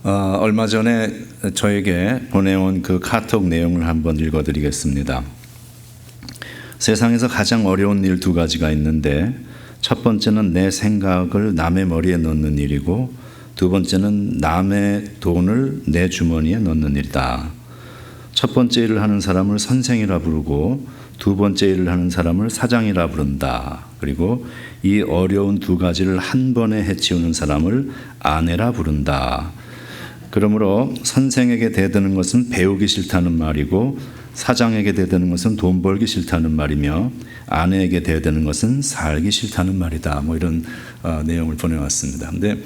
얼마 전에 저에게 보내온 그 카톡 내용을 한번 읽어드리겠습니다. 세상에서 가장 어려운 일 두 가지가 있는데 첫 번째는 내 생각을 남의 머리에 넣는 일이고 두 번째는 남의 돈을 내 주머니에 넣는 일이다. 첫 번째 일을 하는 사람을 선생이라 부르고 두 번째 일을 하는 사람을 사장이라 부른다. 그리고 이 어려운 두 가지를 한 번에 해치우는 사람을 아내라 부른다. 그러므로 선생에게 대드는 것은 배우기 싫다는 말이고 사장에게 대드는 것은 돈 벌기 싫다는 말이며 아내에게 대드는 것은 살기 싫다는 말이다. 이런 내용을 보내왔습니다. 근데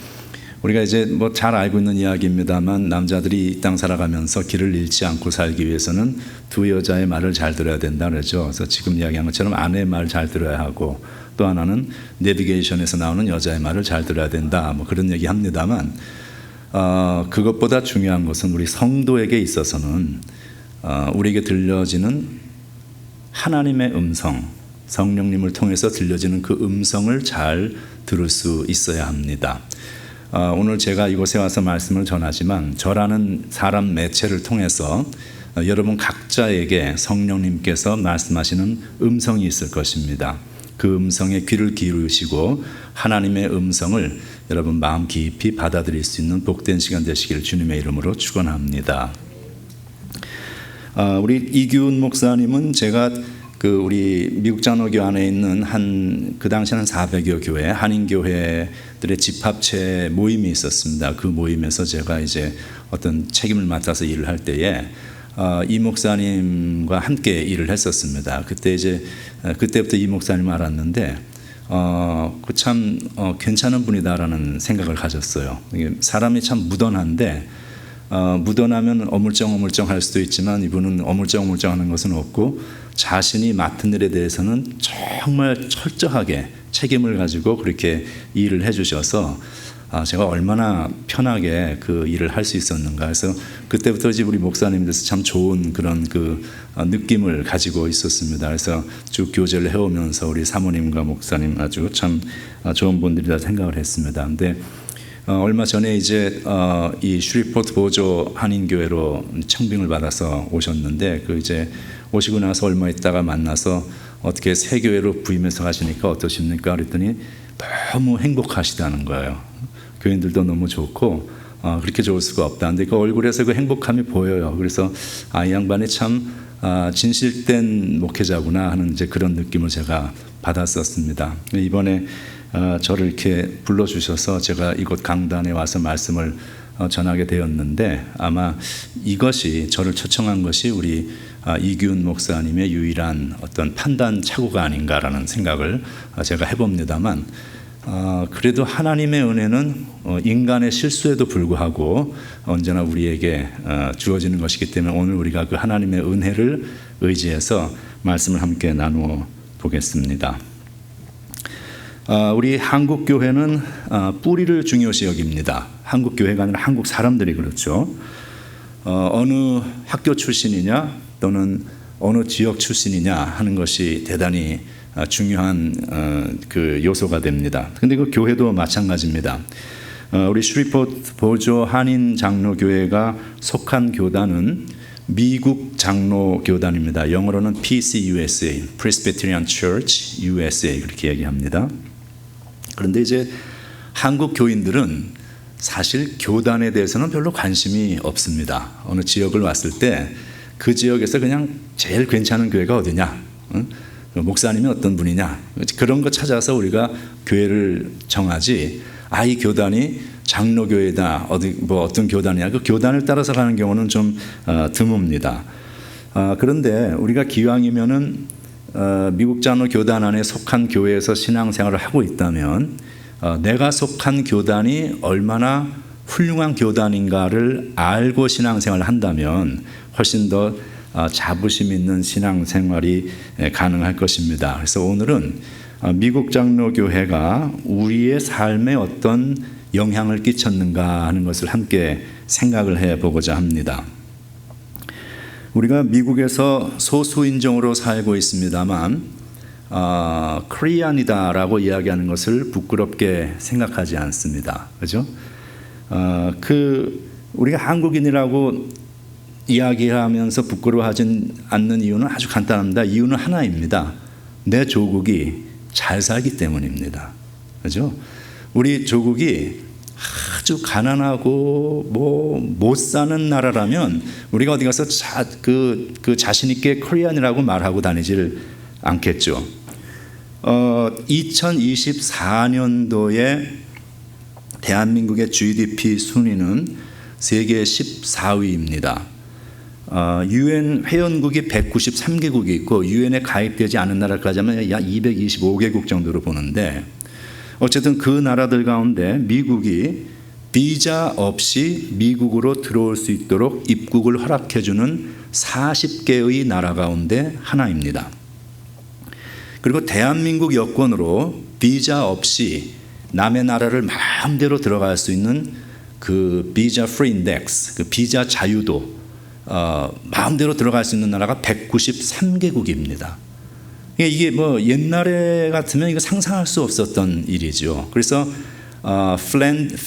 우리가 이제 잘 알고 있는 이야기입니다만 남자들이 이 땅 살아가면서 길을 잃지 않고 살기 위해서는 두 여자의 말을 잘 들어야 된다 그러죠. 그래서 지금 이야기한 것처럼 아내의 말 잘 들어야 하고 또 하나는 내비게이션에서 나오는 여자의 말을 잘 들어야 된다. 그런 얘기 합니다만 그것보다 중요한 것은 우리 성도에게 있어서는 우리에게 들려지는 하나님의 음성, 성령님을 통해서 들려지는 그 음성을 잘 들을 수 있어야 합니다. 오늘 제가 이곳에 와서 말씀을 전하지만 저라는 사람 매체를 통해서 여러분 각자에게 성령님께서 말씀하시는 음성이 있을 것입니다. 그 음성에 귀를 기울이시고 하나님의 음성을 여러분 마음 깊이 받아들일 수 있는 복된 시간 되시길 주님의 이름으로 축원합니다. 우리 이규훈 목사님은 제가 우리 미국 장로교 안에 있는 그 당시에는 400여 교회 한인교회들의 집합체 모임이 있었습니다. 그 모임에서 제가 이제 어떤 책임을 맡아서 일을 할 때에 이 목사님과 함께 일을 했었습니다. 그때부터 이 목사님을 알았는데 참 괜찮은 분이다라는 생각을 가졌어요. 사람이 참 무던한데 무던하면 어물쩡어물쩡할 수도 있지만 이분은 어물쩡어물쩡하는 것은 없고 자신이 맡은 일에 대해서는 정말 철저하게 책임을 가지고 그렇게 일을 해주셔서 제가 얼마나 편하게 그 일을 할 수 있었는가 해서 그때부터 이제 우리 목사님들에서 참 좋은 그런 그 느낌을 가지고 있었습니다. 그래서 쭉 교제를 해오면서 우리 사모님과 목사님 아주 참 좋은 분들이라 생각을 했습니다. 근데 얼마 전에 이제 이 슈리포트 보조 한인교회로 청빙을 받아서 오셨는데 이제 오시고 나서 얼마 있다가 만나서 어떻게 새 교회로 부임해서 가시니까 어떠십니까? 그랬더니 너무 행복하시다는 거예요. 교인들도 너무 좋고 그렇게 좋을 수가 없다. 근데 그 얼굴에서 그 행복함이 보여요. 그래서 이 양반이 참 진실된 목회자구나 하는 이제 그런 느낌을 제가 받았었습니다. 이번에 저를 이렇게 불러주셔서 제가 이곳 강단에 와서 말씀을 전하게 되었는데 아마 이것이 저를 초청한 것이 우리 이규훈 목사님의 유일한 어떤 판단 착오가 아닌가라는 생각을 제가 해봅니다만 그래도 하나님의 은혜는 인간의 실수에도 불구하고 언제나 우리에게 주어지는 것이기 때문에 오늘 우리가 그 하나님의 은혜를 의지해서 말씀을 함께 나누어 보겠습니다. 우리 한국 교회는 뿌리를 중요시 여깁니다. 한국 교회가 아니라 한국 사람들이 그렇죠. 어느 학교 출신이냐 또는 어느 지역 출신이냐 하는 것이 대단히 중요한 그 요소가 됩니다. 근데 그 교회도 마찬가지입니다. 우리 슈리포트 보조 한인 장로교회가 속한 교단은 미국 장로교단입니다. 영어로는 PCUSA, Presbyterian Church USA 그렇게 얘기합니다. 그런데 이제 한국 교인들은 사실 교단에 대해서는 별로 관심이 없습니다. 어느 지역을 왔을 때 그 지역에서 그냥 제일 괜찮은 교회가 어디냐, 목사님이 어떤 분이냐 그런 거 찾아서 우리가 교회를 정하지 이 교단이 장로교회다 어떤 교단이냐 그 교단을 따라서 가는 경우는 좀 드뭅니다. 그런데 우리가 기왕이면은 미국 장로 교단 안에 속한 교회에서 신앙생활을 하고 있다면 내가 속한 교단이 얼마나 훌륭한 교단인가를 알고 신앙생활을 한다면 훨씬 더 자부심 있는 신앙생활이 가능할 것입니다. 그래서 오늘은 미국 장로교회가 우리의 삶에 어떤 영향을 끼쳤는가 하는 것을 함께 생각을 해보고자 합니다. 우리가 미국에서 소수인종으로 살고 있습니다만 코리안이다라고 이야기하는 것을 부끄럽게 생각하지 않습니다. 그죠? 우리가 한국인이라고 이야기하면서 부끄러워하지 않는 이유는 아주 간단합니다. 이유는 하나입니다. 내 조국이 잘 살기 때문입니다. 그렇죠? 우리 조국이 아주 가난하고 못 사는 나라라면 우리가 어디 가서 자신 있게 코리안이라고 말하고 다니질 않겠죠. 2024년도에 대한민국의 GDP 순위는 세계 14위입니다. UN 회원국이 193개국이 있고 UN에 가입되지 않은 나라까지 하면 약 225개국 정도로 보는데, 어쨌든 그 나라들 가운데 미국이 비자 없이 미국으로 들어올 수 있도록 입국을 허락해주는 40개의 나라 가운데 하나입니다. 그리고 대한민국 여권으로 비자 없이 남의 나라를 마음대로 들어갈 수 있는 그 비자 프리 인덱스, 그 비자 자유도 마음대로 들어갈 수 있는 나라가 193개국입니다. 이게 뭐 옛날에 같으면 이거 상상할 수 없었던 일이죠. 그래서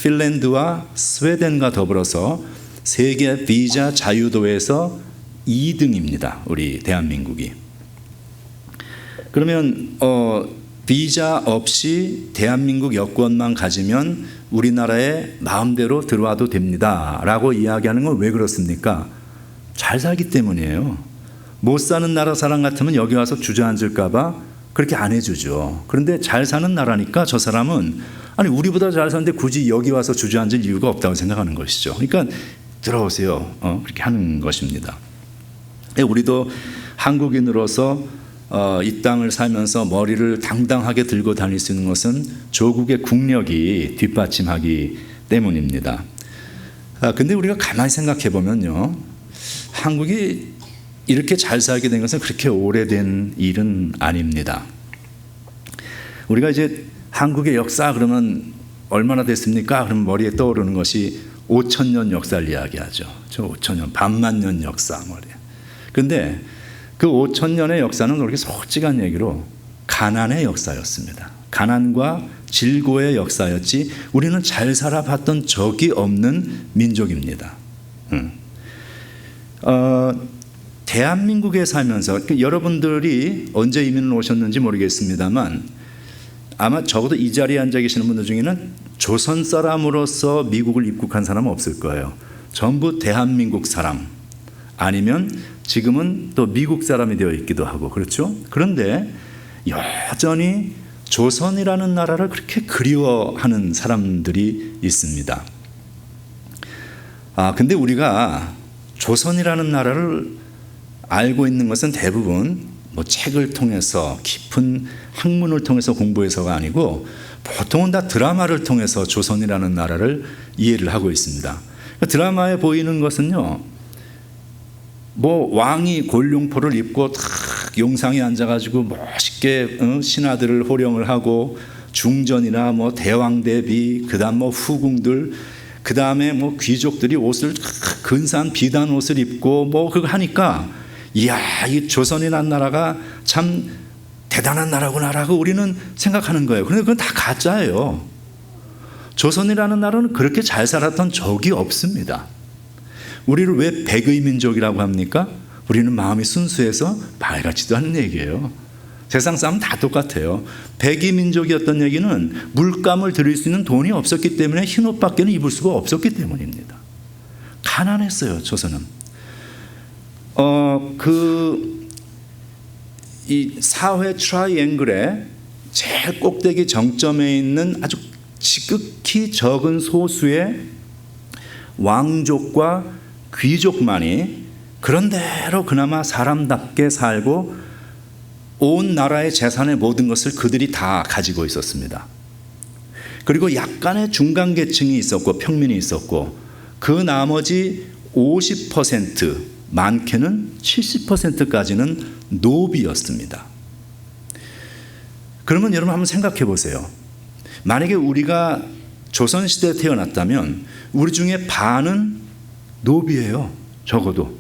핀란드와 스웨덴과 더불어서 세계 비자 자유도에서 2등입니다. 우리 대한민국이. 그러면 비자 없이 대한민국 여권만 가지면 우리나라에 마음대로 들어와도 됩니다라고 이야기하는 건 왜 그렇습니까? 잘 살기 때문이에요. 못 사는 나라 사람 같으면 여기 와서 주저앉을까 봐 그렇게 안 해주죠. 그런데 잘 사는 나라니까 저 사람은 아니 우리보다 잘 사는데 굳이 여기 와서 주저앉을 이유가 없다고 생각하는 것이죠. 그러니까 들어오세요. 그렇게 하는 것입니다. 우리도 한국인으로서 이 땅을 살면서 머리를 당당하게 들고 다닐 수 있는 것은 조국의 국력이 뒷받침하기 때문입니다. 근데 우리가 가만히 생각해 보면요, 한국이 이렇게 잘 살게 된 것은 그렇게 오래된 일은 아닙니다. 우리가 이제 한국의 역사 그러면 얼마나 됐습니까? 그러면 머리에 떠오르는 것이 5,000년 역사를 이야기하죠. 저 5,000년, 반만년 역사 머리에. 근데 그 5,000년의 역사는 그렇게 솔직한 얘기로 가난의 역사였습니다. 가난과 질고의 역사였지 우리는 잘 살아봤던 적이 없는 민족입니다. 대한민국에 살면서 여러분들이 언제 이민을 오셨는지 모르겠습니다만 아마 적어도 이 자리에 앉아 계시는 분들 중에는 조선 사람으로서 미국을 입국한 사람은 없을 거예요. 전부 대한민국 사람 아니면 지금은 또 미국 사람이 되어 있기도 하고 그렇죠. 그런데 여전히 조선이라는 나라를 그렇게 그리워하는 사람들이 있습니다. 근데 우리가 조선이라는 나라를 알고 있는 것은 대부분 뭐 책을 통해서 깊은 학문을 통해서 공부해서가 아니고 보통은 다 드라마를 통해서 조선이라는 나라를 이해를 하고 있습니다. 드라마에 보이는 것은요, 뭐 왕이 골룡포를 입고 탁 용상에 앉아가지고 멋있게 신하들을 호령을 하고 중전이나 뭐 대왕 대비 그다음 뭐 후궁들 그다음에 뭐 귀족들이 옷을 근사한 비단 옷을 입고 뭐 그거 하니까 이야, 이 조선이라는 나라가 참 대단한 나라구나라고 우리는 생각하는 거예요. 그런데 그건 다 가짜예요. 조선이라는 나라는 그렇게 잘 살았던 적이 없습니다. 우리를 왜 백의 민족이라고 합니까? 우리는 마음이 순수해서 말같지도 않은 얘기예요. 세상 사람 다 똑같아요. 백의 민족이었던 얘기는 물감을 들일 수 있는 돈이 없었기 때문에 흰옷 밖에는 입을 수가 없었기 때문입니다. 가난했어요, 조선은. 이 사회 트라이앵글의 제일 꼭대기 정점에 있는 아주 지극히 적은 소수의 왕족과 귀족만이 그런대로 그나마 사람답게 살고 온 나라의 재산의 모든 것을 그들이 다 가지고 있었습니다. 그리고 약간의 중간 계층이 있었고 평민이 있었고 그 나머지 50%, 많게는 70%까지는 노비였습니다. 그러면 여러분 한번 생각해 보세요. 만약에 우리가 조선시대에 태어났다면 우리 중에 반은 노비예요. 적어도.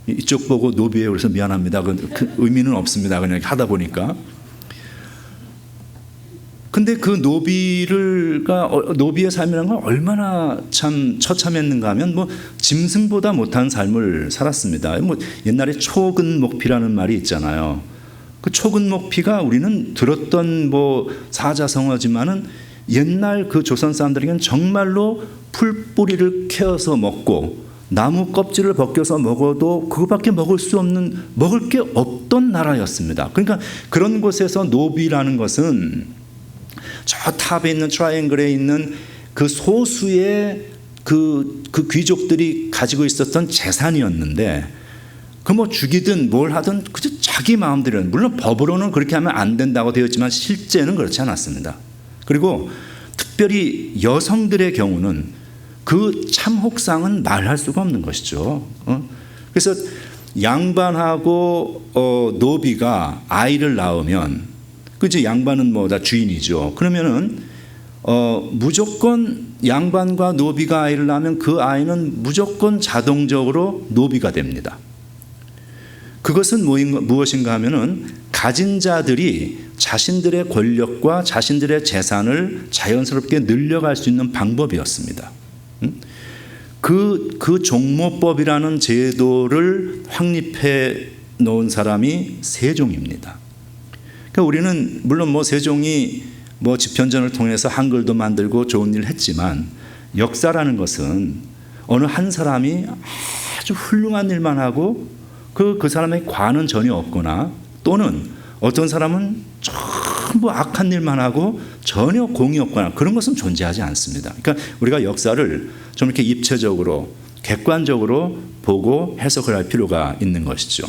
이쪽 보고 노비예요. 그래서 미안합니다. 그 의미는 없습니다. 그냥 하다 보니까. 근데 그 노비의 삶이라는 건 얼마나 참 처참했는가 하면 뭐 짐승보다 못한 삶을 살았습니다. 뭐 옛날에 초근목피라는 말이 있잖아요. 그 초근목피가 우리는 들었던 뭐 사자성어지만은 옛날 그 조선 사람들에게는 정말로 풀뿌리를 캐어서 먹고 나무 껍질을 벗겨서 먹어도 그거밖에 먹을 수 없는, 먹을 게 없던 나라였습니다. 그러니까 그런 곳에서 노비라는 것은 저 탑에 있는 트라이앵글에 있는 그 소수의 그 귀족들이 가지고 있었던 재산이었는데, 그 뭐 죽이든 뭘 하든 그저 자기 마음대로, 물론 법으로는 그렇게 하면 안 된다고 되어 있지만 실제는 그렇지 않았습니다. 그리고 특별히 여성들의 경우는 그 참혹상은 말할 수가 없는 것이죠. 그래서 양반하고 노비가 아이를 낳으면, 그죠? 양반은 뭐 다 주인이죠. 그러면은 무조건 양반과 노비가 아이를 낳으면 그 아이는 무조건 자동적으로 노비가 됩니다. 그것은 무엇인가 하면은 가진 자들이 자신들의 권력과 자신들의 재산을 자연스럽게 늘려갈 수 있는 방법이었습니다. 그 종모법이라는 제도를 확립해 놓은 사람이 세종입니다. 그러니까 우리는 물론 뭐 세종이 뭐 집현전을 통해서 한글도 만들고 좋은 일을 했지만, 역사라는 것은 어느 한 사람이 아주 훌륭한 일만 하고 그 사람의 관은 전혀 없거나, 또는 어떤 사람은 전부 악한 일만 하고 전혀 공이 없거나, 그런 것은 존재하지 않습니다. 그러니까 우리가 역사를 좀 이렇게 입체적으로 객관적으로 보고 해석을 할 필요가 있는 것이죠.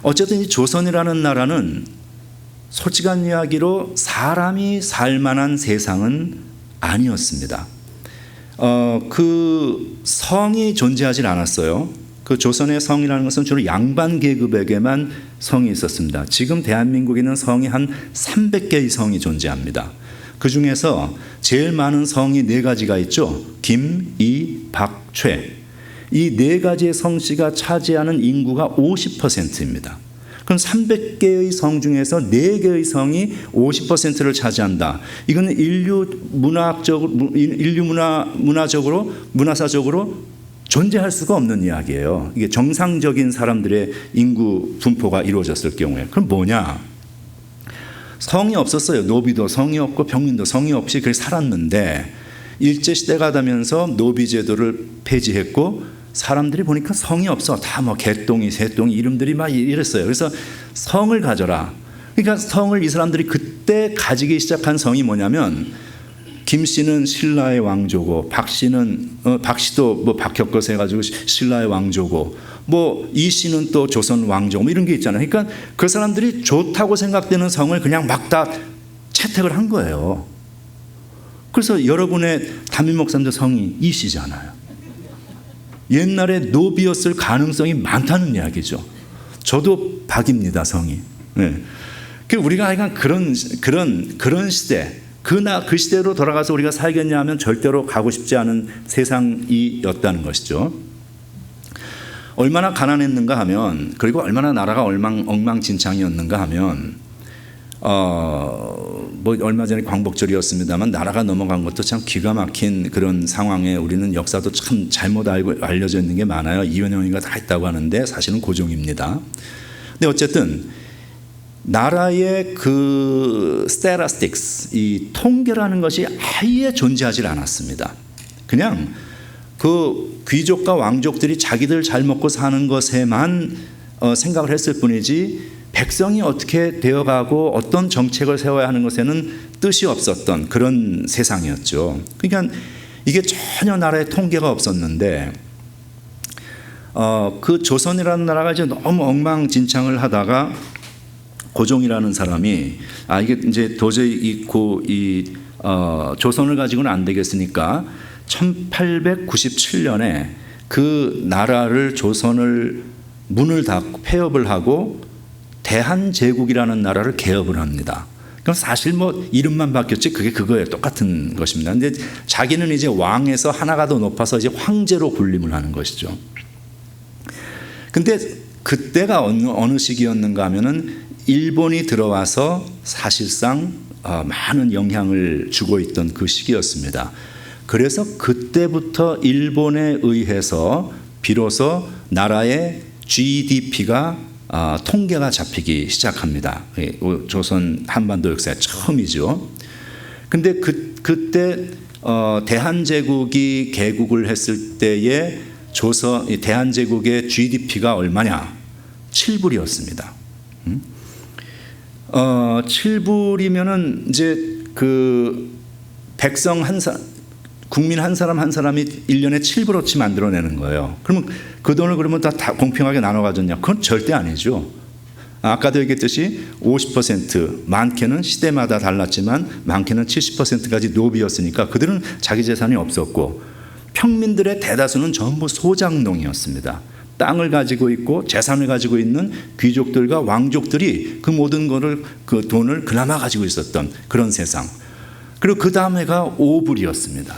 어쨌든 이 조선이라는 나라는 솔직한 이야기로 사람이 살 만한 세상은 아니었습니다. 그 성이 존재하지 않았어요. 그 조선의 성이라는 것은 주로 양반 계급에게만 성이 있었습니다. 지금 대한민국에는 성이 한 300개의 성이 존재합니다. 그 중에서 제일 많은 성이 4가지가 있죠. 김, 이, 박, 최. 이 4가지의 성씨가 차지하는 인구가 50%입니다. 그럼 300개의 성 중에서 4개의 성이 50%를 차지한다. 이건 문화사적으로 존재할 수가 없는 이야기예요. 이게 정상적인 사람들의 인구 분포가 이루어졌을 경우에. 그럼 뭐냐? 성이 없었어요. 노비도 성이 없고 평민도 성이 없이 그렇게 살았는데, 일제시대가 되면서 노비제도를 폐지했고, 사람들이 보니까 성이 없어. 다 뭐 개똥이, 새똥이 이름들이 막 이랬어요. 그래서 성을 가져라. 그러니까 성을 이 사람들이 그때 가지기 시작한 성이 뭐냐면, 김 씨는 신라의 왕조고, 박 씨는 박 씨도 뭐 박혁거세 해가지고 신라의 왕조고, 뭐 이 씨는 또 조선 왕조, 뭐 이런 게 있잖아요. 그러니까 그 사람들이 좋다고 생각되는 성을 그냥 막 다 채택을 한 거예요. 그래서 여러분의 담임 목사님도 성이 이 씨잖아요. 옛날에 노비였을 가능성이 많다는 이야기죠. 저도 박입니다, 성이. 네. 우리가 약간 그런 시대, 그 시대로 돌아가서 우리가 살겠냐 하면 절대로 가고 싶지 않은 세상이었다는 것이죠. 얼마나 가난했는가 하면, 그리고 얼마나 나라가 엉망진창이었는가 하면, 뭐 얼마 전에 광복절이었습니다만 나라가 넘어간 것도 참 기가 막힌 그런 상황에 우리는 역사도 참 잘못 알려져 있는 게 많아요. 이완용이가 다 했다고 하는데 사실은 고종입니다. 근데 어쨌든 나라의 그 스태티스틱스, 이 통계라는 것이 아예 존재하지 않았습니다. 그냥 그 귀족과 왕족들이 자기들 잘 먹고 사는 것에만 생각을 했을 뿐이지, 백성이 어떻게 되어가고 어떤 정책을 세워야 하는 것에는 뜻이 없었던 그런 세상이었죠. 그러니까 이게 전혀 나라에 통계가 없었는데, 그 조선이라는 나라가 이제 너무 엉망진창을 하다가 고종이라는 사람이 이게 이제 도저히 이 조선을 가지고는 안 되겠으니까 1897년에 그 나라를, 조선을 문을 닫고 폐업을 하고 대한제국이라는 나라를 개업을 합니다. 그럼 사실 뭐 이름만 바뀌었지 그게 그거예요. 똑같은 것입니다. 근데 자기는 이제 왕에서 하나가 더 높아서 이제 황제로 군림을 하는 것이죠. 근데 그때가 어느 시기였는가 하면은 일본이 들어와서 사실상 많은 영향을 주고 있던 그 시기였습니다. 그래서 그때부터 일본에 의해서 비로소 나라의 GDP가 통계가 잡히기 시작합니다. 조선 한반도 역사의 처음이죠. 근데 그때 대한제국이 개국을 했을 때에 대한제국의 GDP가 얼마냐? 7불이었습니다. 7불이면은 이제 그 백성 국민 한 사람 한 사람이 1년에 7불어치 만들어내는 거예요. 그러면 그 돈을 그러면 다 공평하게 나눠 가졌냐? 그건 절대 아니죠. 아까도 얘기했듯이 50% 많게는 시대마다 달랐지만 많게는 70%까지 노비였으니까 그들은 자기 재산이 없었고 평민들의 대다수는 전부 소장농이었습니다. 땅을 가지고 있고 재산을 가지고 있는 귀족들과 왕족들이 그 모든 거를 그 돈을 그나마 가지고 있었던 그런 세상. 그리고 그 다음 해가 5불이었습니다.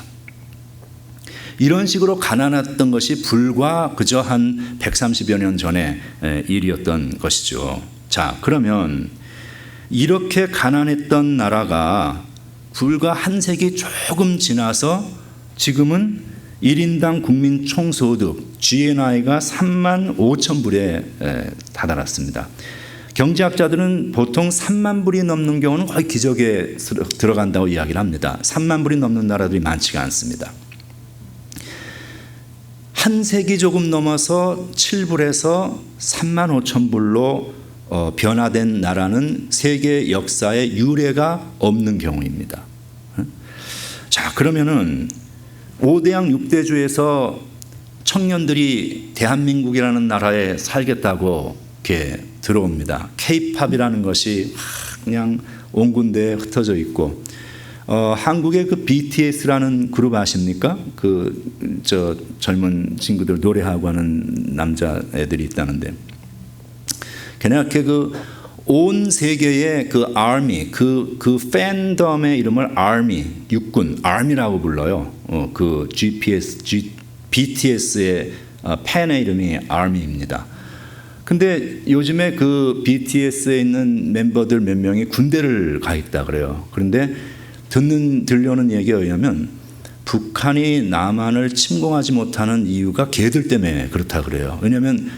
이런 식으로 가난했던 것이 불과 그저 한 130여 년 전의 일이었던 것이죠. 자, 그러면 이렇게 가난했던 나라가 불과 한 세기 조금 지나서 지금은 1인당 국민 총소득 GNI가 3만 5천 불에 다다랐습니다. 경제학자들은 보통 3만 불이 넘는 경우는 거의 기적에 들어간다고 이야기를 합니다. 3만 불이 넘는 나라들이 많지가 않습니다. 한 세기 조금 넘어서 7불에서 3만 5천 불로 변화된 나라는 세계 역사에 유례가 없는 경우입니다. 자, 그러면은 5대양 6대주에서 청년들이 대한민국이라는 나라에 살겠다고 이렇게 들어옵니다. K-팝이라는 것이 그냥 온 군데에 흩어져 있고 한국의 그 BTS라는 그룹 아십니까? 저 젊은 친구들 노래하고 하는 남자애들이 있다는데 걔네가 온 세계의 그 아미 그 팬덤의 이름을 아미 육군 아미라고 불러요. 그 BTS의 팬의 이름이 아미입니다. 근데 요즘에 그 BTS에 있는 멤버들 몇 명이 군대를 가 있다 그래요. 그런데 들려오는 얘기에 의하면 북한이 남한을 침공하지 못하는 이유가 걔들 때문에 그렇다 그래요. 왜냐하면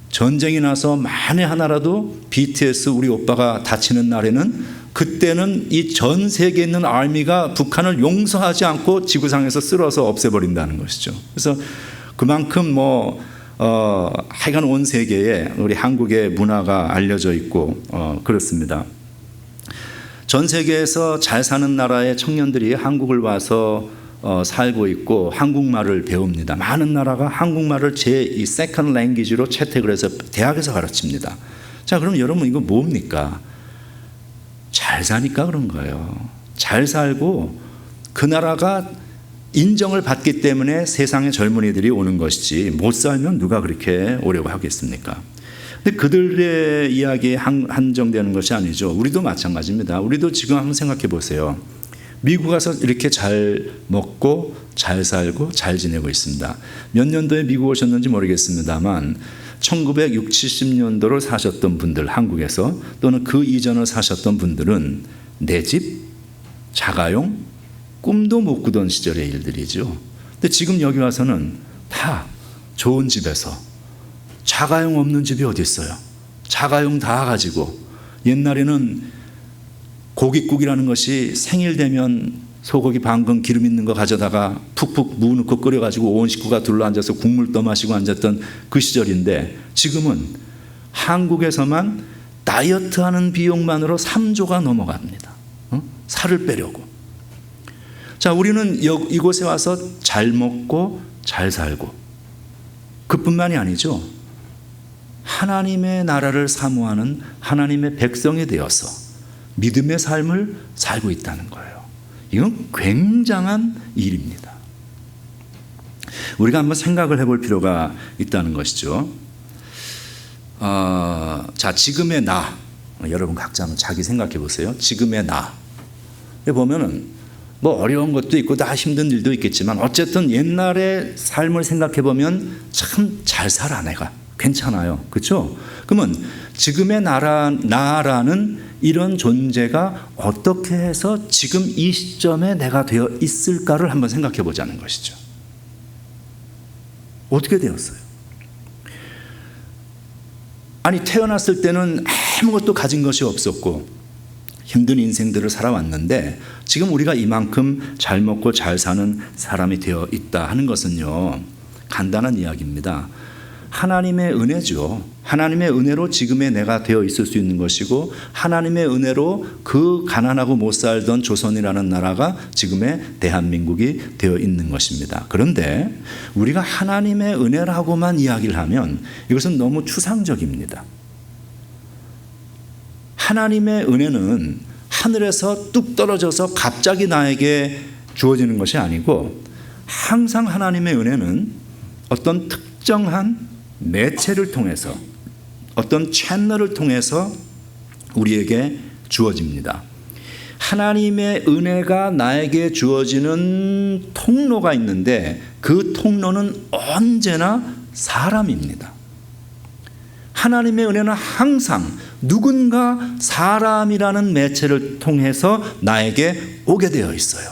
전쟁이 나서 만에 하나라도 BTS 우리 오빠가 다치는 날에는 그때는 이 전 세계에 있는 아미가 북한을 용서하지 않고 지구상에서 쓸어서 없애버린다는 것이죠. 그래서 그만큼 하여간 온 세계에 우리 한국의 문화가 알려져 있고 그렇습니다. 전 세계에서 잘 사는 나라의 청년들이 한국을 와서 살고 있고 한국말을 배웁니다. 많은 나라가 한국말을 이 세컨드 랭귀지로 채택을 해서 대학에서 가르칩니다. 자, 그럼 여러분 이거 뭡니까? 잘 사니까 그런 거예요. 잘 살고 그 나라가 인정을 받기 때문에 세상의 젊은이들이 오는 것이지 못 살면 누가 그렇게 오려고 하겠습니까? 근데 그들의 이야기에 한정되는 것이 아니죠. 우리도 마찬가지입니다. 우리도 지금 한번 생각해 보세요. 미국 가서 이렇게 잘 먹고 잘 살고 잘 지내고 있습니다. 몇 년도에 미국 오셨는지 모르겠습니다만 1960, 70년도를 사셨던 분들 한국에서 또는 그 이전을 사셨던 분들은 내 집, 자가용, 꿈도 못 꾸던 시절의 일들이죠. 근데 지금 여기 와서는 다 좋은 집에서 자가용 없는 집이 어디 있어요? 자가용 다 가지고 옛날에는 고깃국이라는 것이 생일 되면 소고기 반건 기름 있는 거 가져다가 푹푹 무 넣고 끓여가지고 온 식구가 둘러앉아서 국물 떠마시고 앉았던 그 시절인데 지금은 한국에서만 다이어트하는 비용만으로 3조가 넘어갑니다. 살을 빼려고. 자, 우리는 이곳에 와서 잘 먹고 잘 살고 그뿐만이 아니죠. 하나님의 나라를 사모하는 하나님의 백성이 되어서 믿음의 삶을 살고 있다는 거예요. 이건 굉장한 일입니다. 우리가 한번 생각을 해볼 필요가 있다는 것이죠. 자, 지금의 나. 여러분 각자 한번 자기 생각해 보세요. 지금의 나. 보면은 뭐 어려운 것도 있고 다 힘든 일도 있겠지만 어쨌든 옛날의 삶을 생각해 보면 참 잘 살아 내가. 괜찮아요. 그렇죠? 그러면 지금의 나라는 이런 존재가 어떻게 해서 지금 이 시점에 내가 되어 있을까를 한번 생각해 보자는 것이죠. 어떻게 되었어요? 아니, 태어났을 때는 아무것도 가진 것이 없었고 힘든 인생들을 살아왔는데 지금 우리가 이만큼 잘 먹고 잘 사는 사람이 되어 있다 하는 것은요, 간단한 이야기입니다. 하나님의 은혜죠. 하나님의 은혜로 지금의 내가 되어 있을 수 있는 것이고, 하나님의 은혜로 그 가난하고 못 살던 조선이라는 나라가 지금의 대한민국이 되어 있는 것입니다. 그런데 우리가 하나님의 은혜라고만 이야기를 하면 이것은 너무 추상적입니다. 하나님의 은혜는 하늘에서 뚝 떨어져서 갑자기 나에게 주어지는 것이 아니고, 항상 하나님의 은혜는 어떤 특정한 매체를 통해서, 어떤 채널을 통해서 우리에게 주어집니다. 하나님의 은혜가 나에게 주어지는 통로가 있는데 그 통로는 언제나 사람입니다. 하나님의 은혜는 항상 누군가 사람이라는 매체를 통해서 나에게 오게 되어 있어요.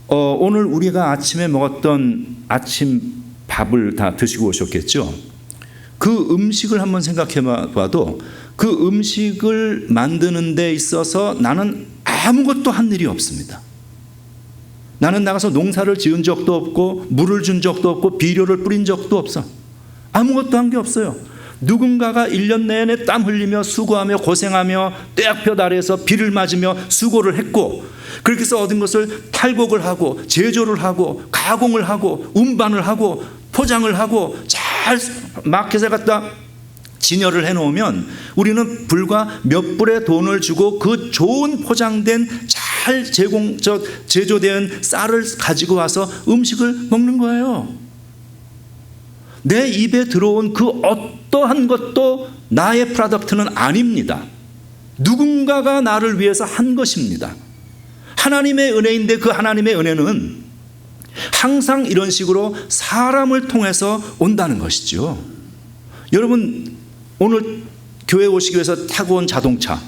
오늘 우리가 아침에 먹었던 아침 밥을 다 드시고 오셨겠죠? 그 음식을 한번 생각해 봐도 그 음식을 만드는 데 있어서 나는 아무것도 한 일이 없습니다. 나는 나가서 농사를 지은 적도 없고 물을 준 적도 없고 비료를 뿌린 적도 없어. 아무것도 한 게 없어요. 누군가가 1년 내내 땀 흘리며 수고하며 고생하며 떼약볕 아래에서 비를 맞으며 수고를 했고, 그렇게 해서 얻은 것을 탈곡을 하고 제조를 하고 가공을 하고 운반을 하고 포장을 하고 잘 마켓에 갖다 진열을 해놓으면 우리는 불과 몇 불의 돈을 주고 그 좋은 포장된 잘 제조된 쌀을 가지고 와서 음식을 먹는 거예요. 내 입에 들어온 그 어떠한 것도 나의 프로덕트는 아닙니다. 누군가가 나를 위해서 한 것입니다. 하나님의 은혜인데 그 하나님의 은혜는 항상 이런 식으로 사람을 통해서 온다는 것이죠. 여러분, 오늘 교회 오시기 위해서 타고 온 자동차,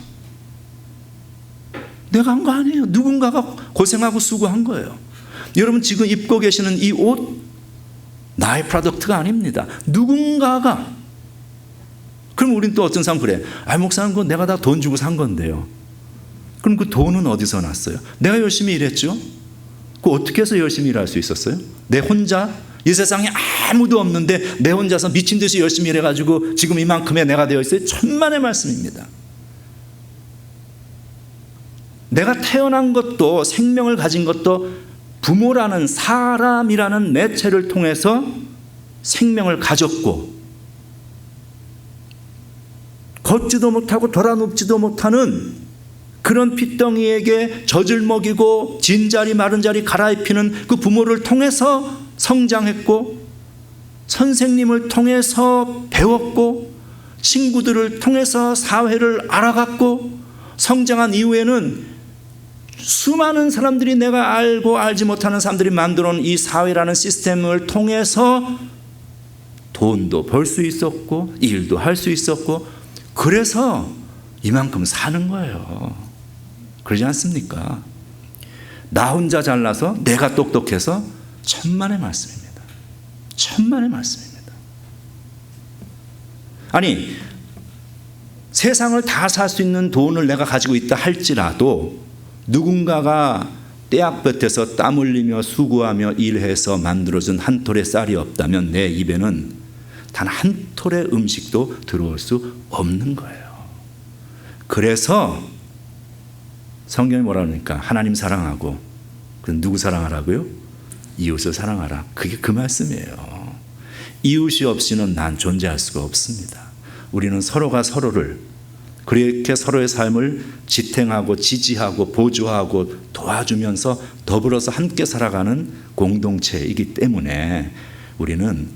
내가 한 거 아니에요. 누군가가 고생하고 수고한 거예요. 여러분, 지금 입고 계시는 이 옷, 나의 프로덕트가 아닙니다. 누군가가. 그럼 우린 또 어떤 사람 그래, 목사님 그거 내가 다 돈 주고 산 건데요. 그럼 그 돈은 어디서 났어요? 내가 열심히 일했죠. 그 어떻게 해서 열심히 일할 수 있었어요? 내 혼자? 이 세상에 아무도 없는데 내 혼자서 미친 듯이 열심히 일해가지고 지금 이만큼의 내가 되어 있어요? 천만의 말씀입니다. 내가 태어난 것도 생명을 가진 것도 부모라는 사람이라는 매체를 통해서 생명을 가졌고, 걷지도 못하고 돌아눕지도 못하는 그런 핏덩이에게 젖을 먹이고 진자리 마른 자리 갈아입히는 그 부모를 통해서 성장했고, 선생님을 통해서 배웠고, 친구들을 통해서 사회를 알아갔고, 성장한 이후에는 수많은 사람들이 내가 알고 알지 못하는 사람들이 만들어 놓은 이 사회라는 시스템을 통해서 돈도 벌 수 있었고 일도 할 수 있었고, 그래서 이만큼 사는 거예요. 그러지 않습니까? 나 혼자 잘나서 내가 똑똑해서 천만의 말씀입니다. 천만의 말씀입니다. 아니, 세상을 다 살 수 있는 돈을 내가 가지고 있다 할지라도 누군가가 떼약볕에서 땀 흘리며 수고하며 일해서 만들어준 한 톨의 쌀이 없다면 내 입에는 단 한 톨의 음식도 들어올 수 없는 거예요. 그래서 성경이 뭐라 그러니까 하나님 사랑하고, 누구 사랑하라고요? 이웃을 사랑하라. 그게 그 말씀이에요. 이웃이 없이는 난 존재할 수가 없습니다. 우리는 서로가 서로를 그렇게 서로의 삶을 지탱하고 지지하고 보조하고 도와주면서 더불어서 함께 살아가는 공동체이기 때문에 우리는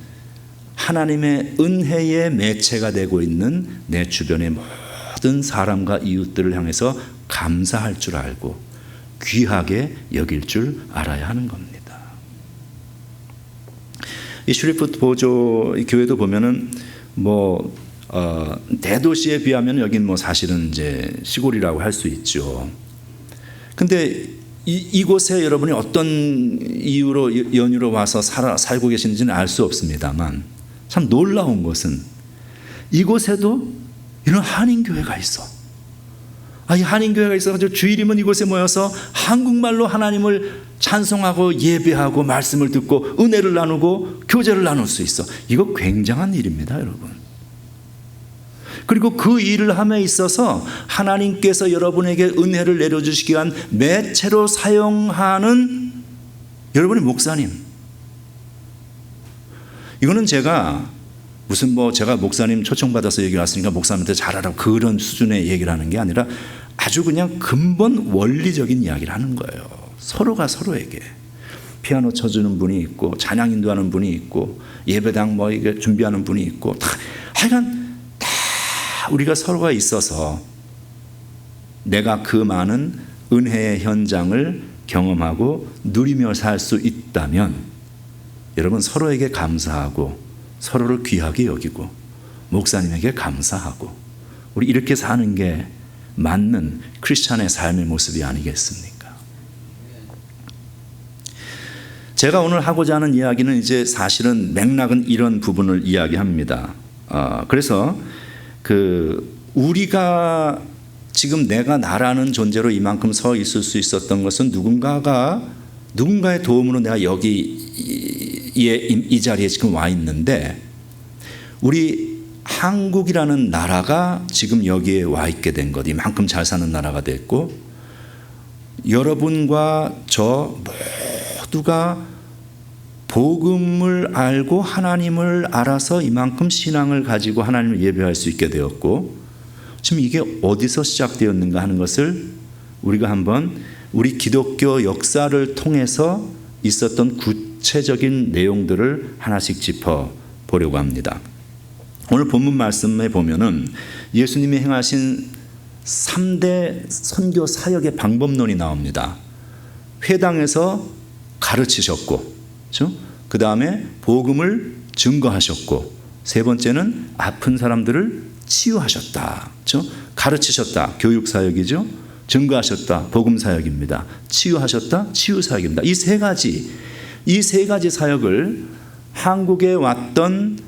하나님의 은혜의 매체가 되고 있는 내 주변의 모든 사람과 이웃들을 향해서 감사할 줄 알고 귀하게 여길 줄 알아야 하는 겁니다. 이 슈리프트 보조 이 교회도 보면은 대도시에 비하면 여긴 뭐 사실은 이제 시골이라고 할 수 있죠. 근데 이곳에 여러분이 어떤 이유로 연유로 와서 살고 계시는지는 알 수 없습니다만 참 놀라운 것은 이곳에도 이런 한인교회가 있어. 이 한인교회가 있어가지고 주일이면 이곳에 모여서 한국말로 하나님을 찬송하고 예배하고 말씀을 듣고 은혜를 나누고 교제를 나눌 수 있어. 이거 굉장한 일입니다, 여러분. 그리고 그 일을 함에 있어서 하나님께서 여러분에게 은혜를 내려주시기 위한 매체로 사용하는 여러분의 목사님. 이거는 제가 무슨 제가 목사님 초청받아서 여기 왔으니까 목사님한테 잘하라고 그런 수준의 얘기를 하는 게 아니라 아주 그냥 근본 원리적인 이야기를 하는 거예요. 서로가 서로에게 피아노 쳐주는 분이 있고 찬양 인도하는 분이 있고 예배당 이게 준비하는 분이 있고 하여간 다 우리가 서로가 있어서 내가 그 많은 은혜의 현장을 경험하고 누리며 살 수 있다면 여러분 서로에게 감사하고 서로를 귀하게 여기고 목사님에게 감사하고 우리 이렇게 사는 게 맞는 크리스찬의 삶의 모습이 아니겠습니까? 제가 오늘 하고자 하는 이야기는 이제 사실은 맥락은 이런 부분을 이야기합니다. 그래서 우리가 지금 내가 나라는 존재로 이만큼 서 있을 수 있었던 것은 누군가의 도움으로 내가 이 자리에 지금 와 있는데 우리 한국이라는 나라가 지금 여기에 와 있게 된 것, 이만큼 잘 사는 나라가 됐고 여러분과 저 모두가 복음을 알고 하나님을 알아서 이만큼 신앙을 가지고 하나님을 예배할 수 있게 되었고 지금 이게 어디서 시작되었는가 하는 것을 우리가 한번 우리 기독교 역사를 통해서 있었던 구체적인 내용들을 하나씩 짚어보려고 합니다. 오늘 본문 말씀에 보면은 예수님이 행하신 3대 선교 사역의 방법론이 나옵니다. 회당에서 가르치셨고, 그 다음에 복음을 증거하셨고, 세 번째는 아픈 사람들을 치유하셨다. 가르치셨다. 교육 사역이죠. 증거하셨다. 복음 사역입니다. 치유하셨다. 치유 사역입니다. 이 세 가지 사역을 한국에 왔던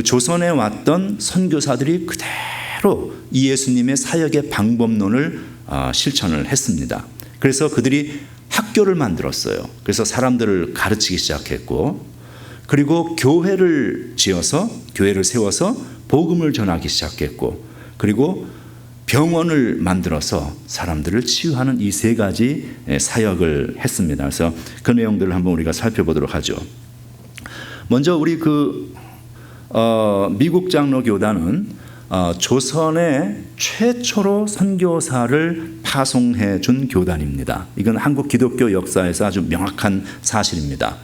조선에 왔던 선교사들이 그대로 이 예수님의 사역의 방법론을 실천을 했습니다. 그래서 그들이 학교를 만들었어요. 그래서 사람들을 가르치기 시작했고, 그리고 교회를 세워서 복음을 전하기 시작했고, 그리고 병원을 만들어서 사람들을 치유하는 이 세 가지 사역을 했습니다. 그래서 그 내용들을 한번 우리가 살펴보도록 하죠. 먼저 우리 미국 장로교단은 조선의 최초로 선교사를 파송해 준 교단입니다. 이건 한국 기독교 역사에서 아주 명확한 사실입니다.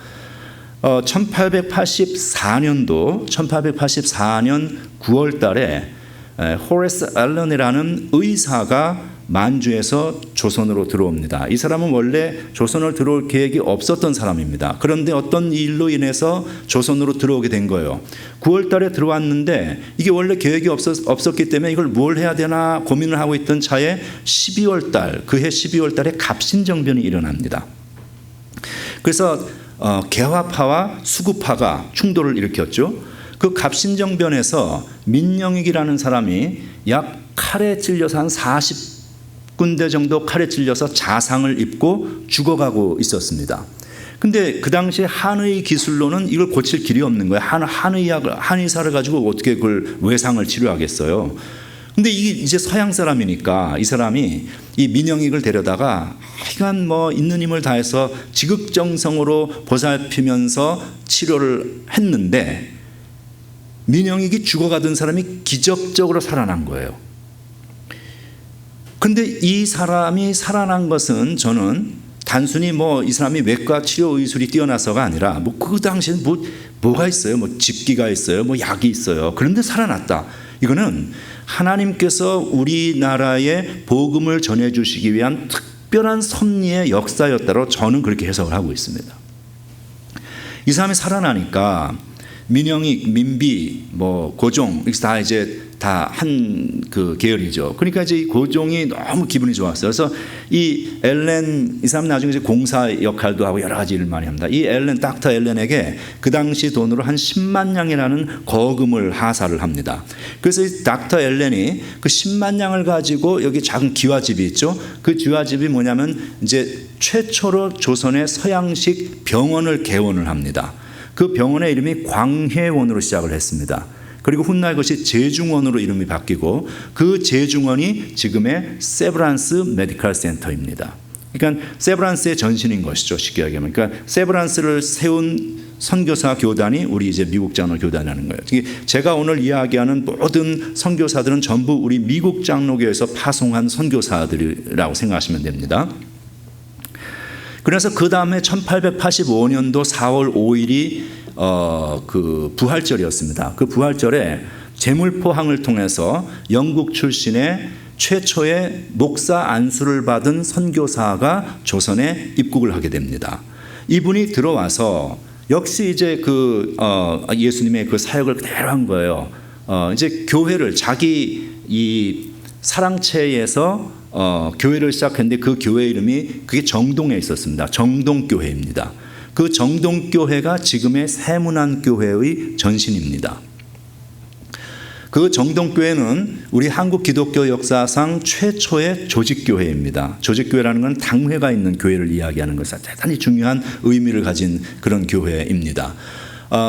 1884년 9월 달에 호레스 앨런이라는 의사가 만주에서 조선으로 들어옵니다. 이 사람은 원래 조선을 들어올 계획이 없었던 사람입니다. 그런데 어떤 일로 인해서 조선으로 들어오게 된 거예요. 9월 달에 들어왔는데 이게 원래 계획이 없었기 때문에 이걸 뭘 해야 되나 고민을 하고 있던 차에 그해 12월 달에 갑신정변이 일어납니다. 그래서 개화파와 수구파가 충돌을 일으켰죠. 그 갑신정변에서 민영익이라는 사람이 약 칼에 찔려서 한 40군데 정도 칼에 찔려서 자상을 입고 죽어가고 있었습니다. 근데 그 당시에 한의 기술로는 이걸 고칠 길이 없는 거예요. 한의사를 가지고 어떻게 그걸 외상을 치료하겠어요. 근데 이게 이제 서양 사람이니까 이 사람이 이 민영익을 데려다가 하여간 있는 힘을 다해서 지극정성으로 보살피면서 치료를 했는데 민영익이 죽어가던 사람이 기적적으로 살아난 거예요. 그런데 이 사람이 살아난 것은 저는 단순히 이 사람이 외과 치료 의술이 뛰어나서가 아니라 그 당시에는 뭐가 있어요? 집기가 있어요? 약이 있어요. 그런데 살아났다. 이거는 하나님께서 우리나라에 복음을 전해주시기 위한 특별한 섭리의 역사였다고 저는 그렇게 해석을 하고 있습니다. 이 사람이 살아나니까 민영익, 민비, 뭐 고종 이렇게 다 이제 다 한 그 계열이죠. 그러니까 이제 이 고종이 너무 기분이 좋았어요. 그래서 이 엘렌 이 사람 나중에 이제 공사 역할도 하고 여러 가지 일을 많이 합니다. 이 엘렌 닥터 엘렌에게 그 당시 돈으로 한 10만 냥이라는 거금을 하사를 합니다. 그래서 이 닥터 엘렌이 그 10만 냥을 가지고 여기 작은 기와집이 있죠. 그 기와집이 뭐냐면 이제 최초로 조선의 서양식 병원을 개원을 합니다. 그 병원의 이름이 광해원으로 시작을 했습니다. 그리고 훗날 그것이 제중원으로 이름이 바뀌고 그 제중원이 지금의 세브란스 메디컬 센터입니다. 그러니까 세브란스의 전신인 것이죠. 쉽게 얘기하면. 그러니까 세브란스를 세운 선교사 교단이 우리 이제 미국 장로 교단이라는 거예요. 제가 오늘 이야기하는 모든 선교사들은 전부 우리 미국 장로교에서 파송한 선교사들이라고 생각하시면 됩니다. 그래서 그 다음에 1885년도 4월 5일이 그 부활절이었습니다. 그 부활절에 제물포항을 통해서 영국 출신의 최초의 목사 안수를 받은 선교사가 조선에 입국을 하게 됩니다. 이분이 들어와서 역시 이제 그 예수님의 그 사역을 그대로 한 거예요. 이제 교회를 자기 이 사랑채에서 교회를 시작했는데 그 교회 이름이 그게 정동에 있었습니다. 정동교회입니다. 그 정동교회가 지금의 세문안교회의 전신입니다. 그 정동교회는 우리 한국 기독교 역사상 최초의 조직교회입니다. 조직교회라는 건 당회가 있는 교회를 이야기하는 것은 대단히 중요한 의미를 가진 그런 교회입니다.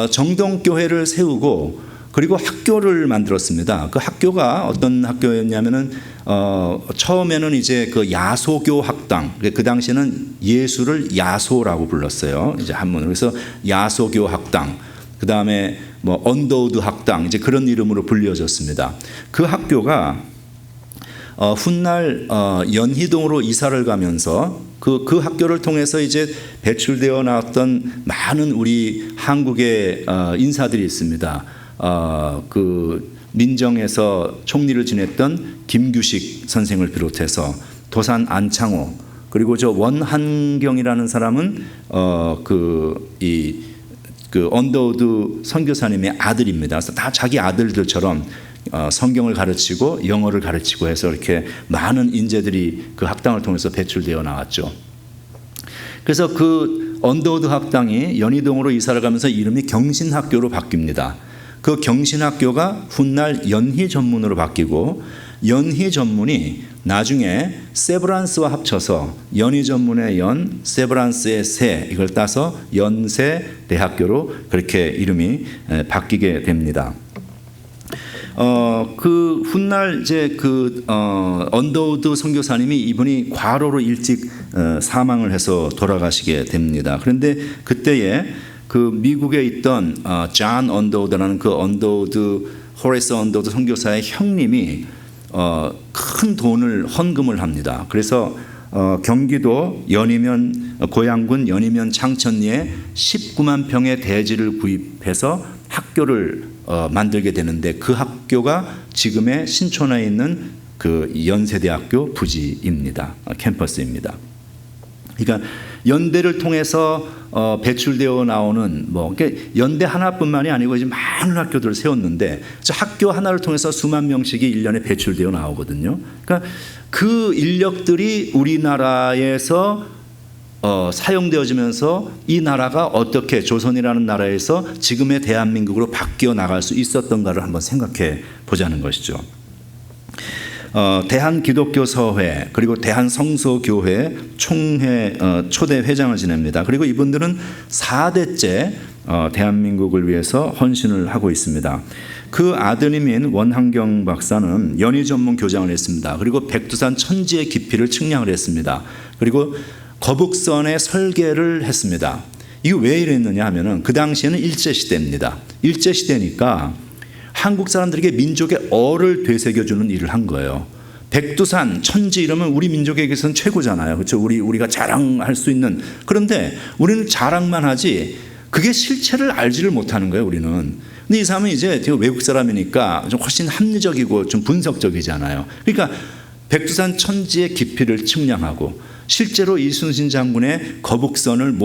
정동교회를 세우고 그리고 학교를 만들었습니다. 그 학교가 어떤 학교였냐면은 처음에는 이제 그 야소교 학당, 그 당시에는 예수를 야소라고 불렀어요. 이제 한문으로. 그래서 야소교 학당, 그 다음에 뭐 언더우드 학당, 이제 그런 이름으로 불려졌습니다. 그 학교가 훗날 연희동으로 이사를 가면서 그 학교를 통해서 이제 배출되어 나왔던 많은 우리 한국의 인사들이 있습니다. 그 민정에서 총리를 지냈던 김규식 선생을 비롯해서 도산 안창호, 그리고 저 원한경이라는 사람은 그 언더우드 선교사님의 아들입니다. 그래서 다 자기 아들들처럼 성경을 가르치고 영어를 가르치고 해서 이렇게 많은 인재들이 그 학당을 통해서 배출되어 나왔죠. 그래서 그 언더우드 학당이 연희동으로 이사를 가면서 이름이 경신학교로 바뀝니다. 그 경신학교가 훗날 연희전문으로 바뀌고 연희전문이 나중에 세브란스와 합쳐서 연희전문의 연, 세브란스의 세, 이걸 따서 연세대학교로 그렇게 이름이 바뀌게 됩니다. 그 훗날 이제 그 언더우드 선교사님이 이분이 과로로 일찍 사망을 해서 돌아가시게 됩니다. 그런데 그때에 그 미국에 있던 존 언더우드라는 그 언더우드 호레이스 언더우드 선교사의 형님이 큰 돈을 헌금을 합니다. 그래서 경기도 연희면 고양군 연희면 창천리에 19만 평의 대지를 구입해서 학교를 만들게 되는데 그 학교가 지금의 신촌에 있는 그 연세대학교 부지입니다. 캠퍼스입니다. 그러니까 연대를 통해서 배출되어 나오는 그러니까 연대 하나뿐만이 아니고 이제 많은 학교들을 세웠는데 학교 하나를 통해서 수만 명씩이 1년에 배출되어 나오거든요. 그러니까 그 인력들이 우리나라에서 사용되어지면서 이 나라가 어떻게 조선이라는 나라에서 지금의 대한민국으로 바뀌어 나갈 수 있었던가를 한번 생각해 보자는 것이죠. 대한기독교서회 그리고 대한성서교회 총회 초대 회장을 지냅니다. 그리고 이분들은 4대째 대한민국을 위해서 헌신을 하고 있습니다. 그 아드님인 원한경 박사는 연희전문 교장을 했습니다. 그리고 백두산 천지의 깊이를 측량을 했습니다. 그리고 거북선의 설계를 했습니다. 이거 왜 이랬느냐 하면은 그 당시에는 일제시대입니다. 일제시대니까 한국 사람들에게 민족의 어를 되새겨주는 일을 한 거예요. 백두산, 천지 이러면 우리 민족에게서는 최고잖아요. 그렇죠? 우리가 자랑할 수 있는. 그런데 우리는 자랑만 하지 그게 실체를 알지를 못하는 거예요. 우리는. 근데 이 사람은 이제 외국 사람이니까 좀 훨씬 합리적이고 좀 분석적이잖아요. 그러니까 백두산 천지의 깊이를 측량하고 실제로 이순신 장군의 거북선을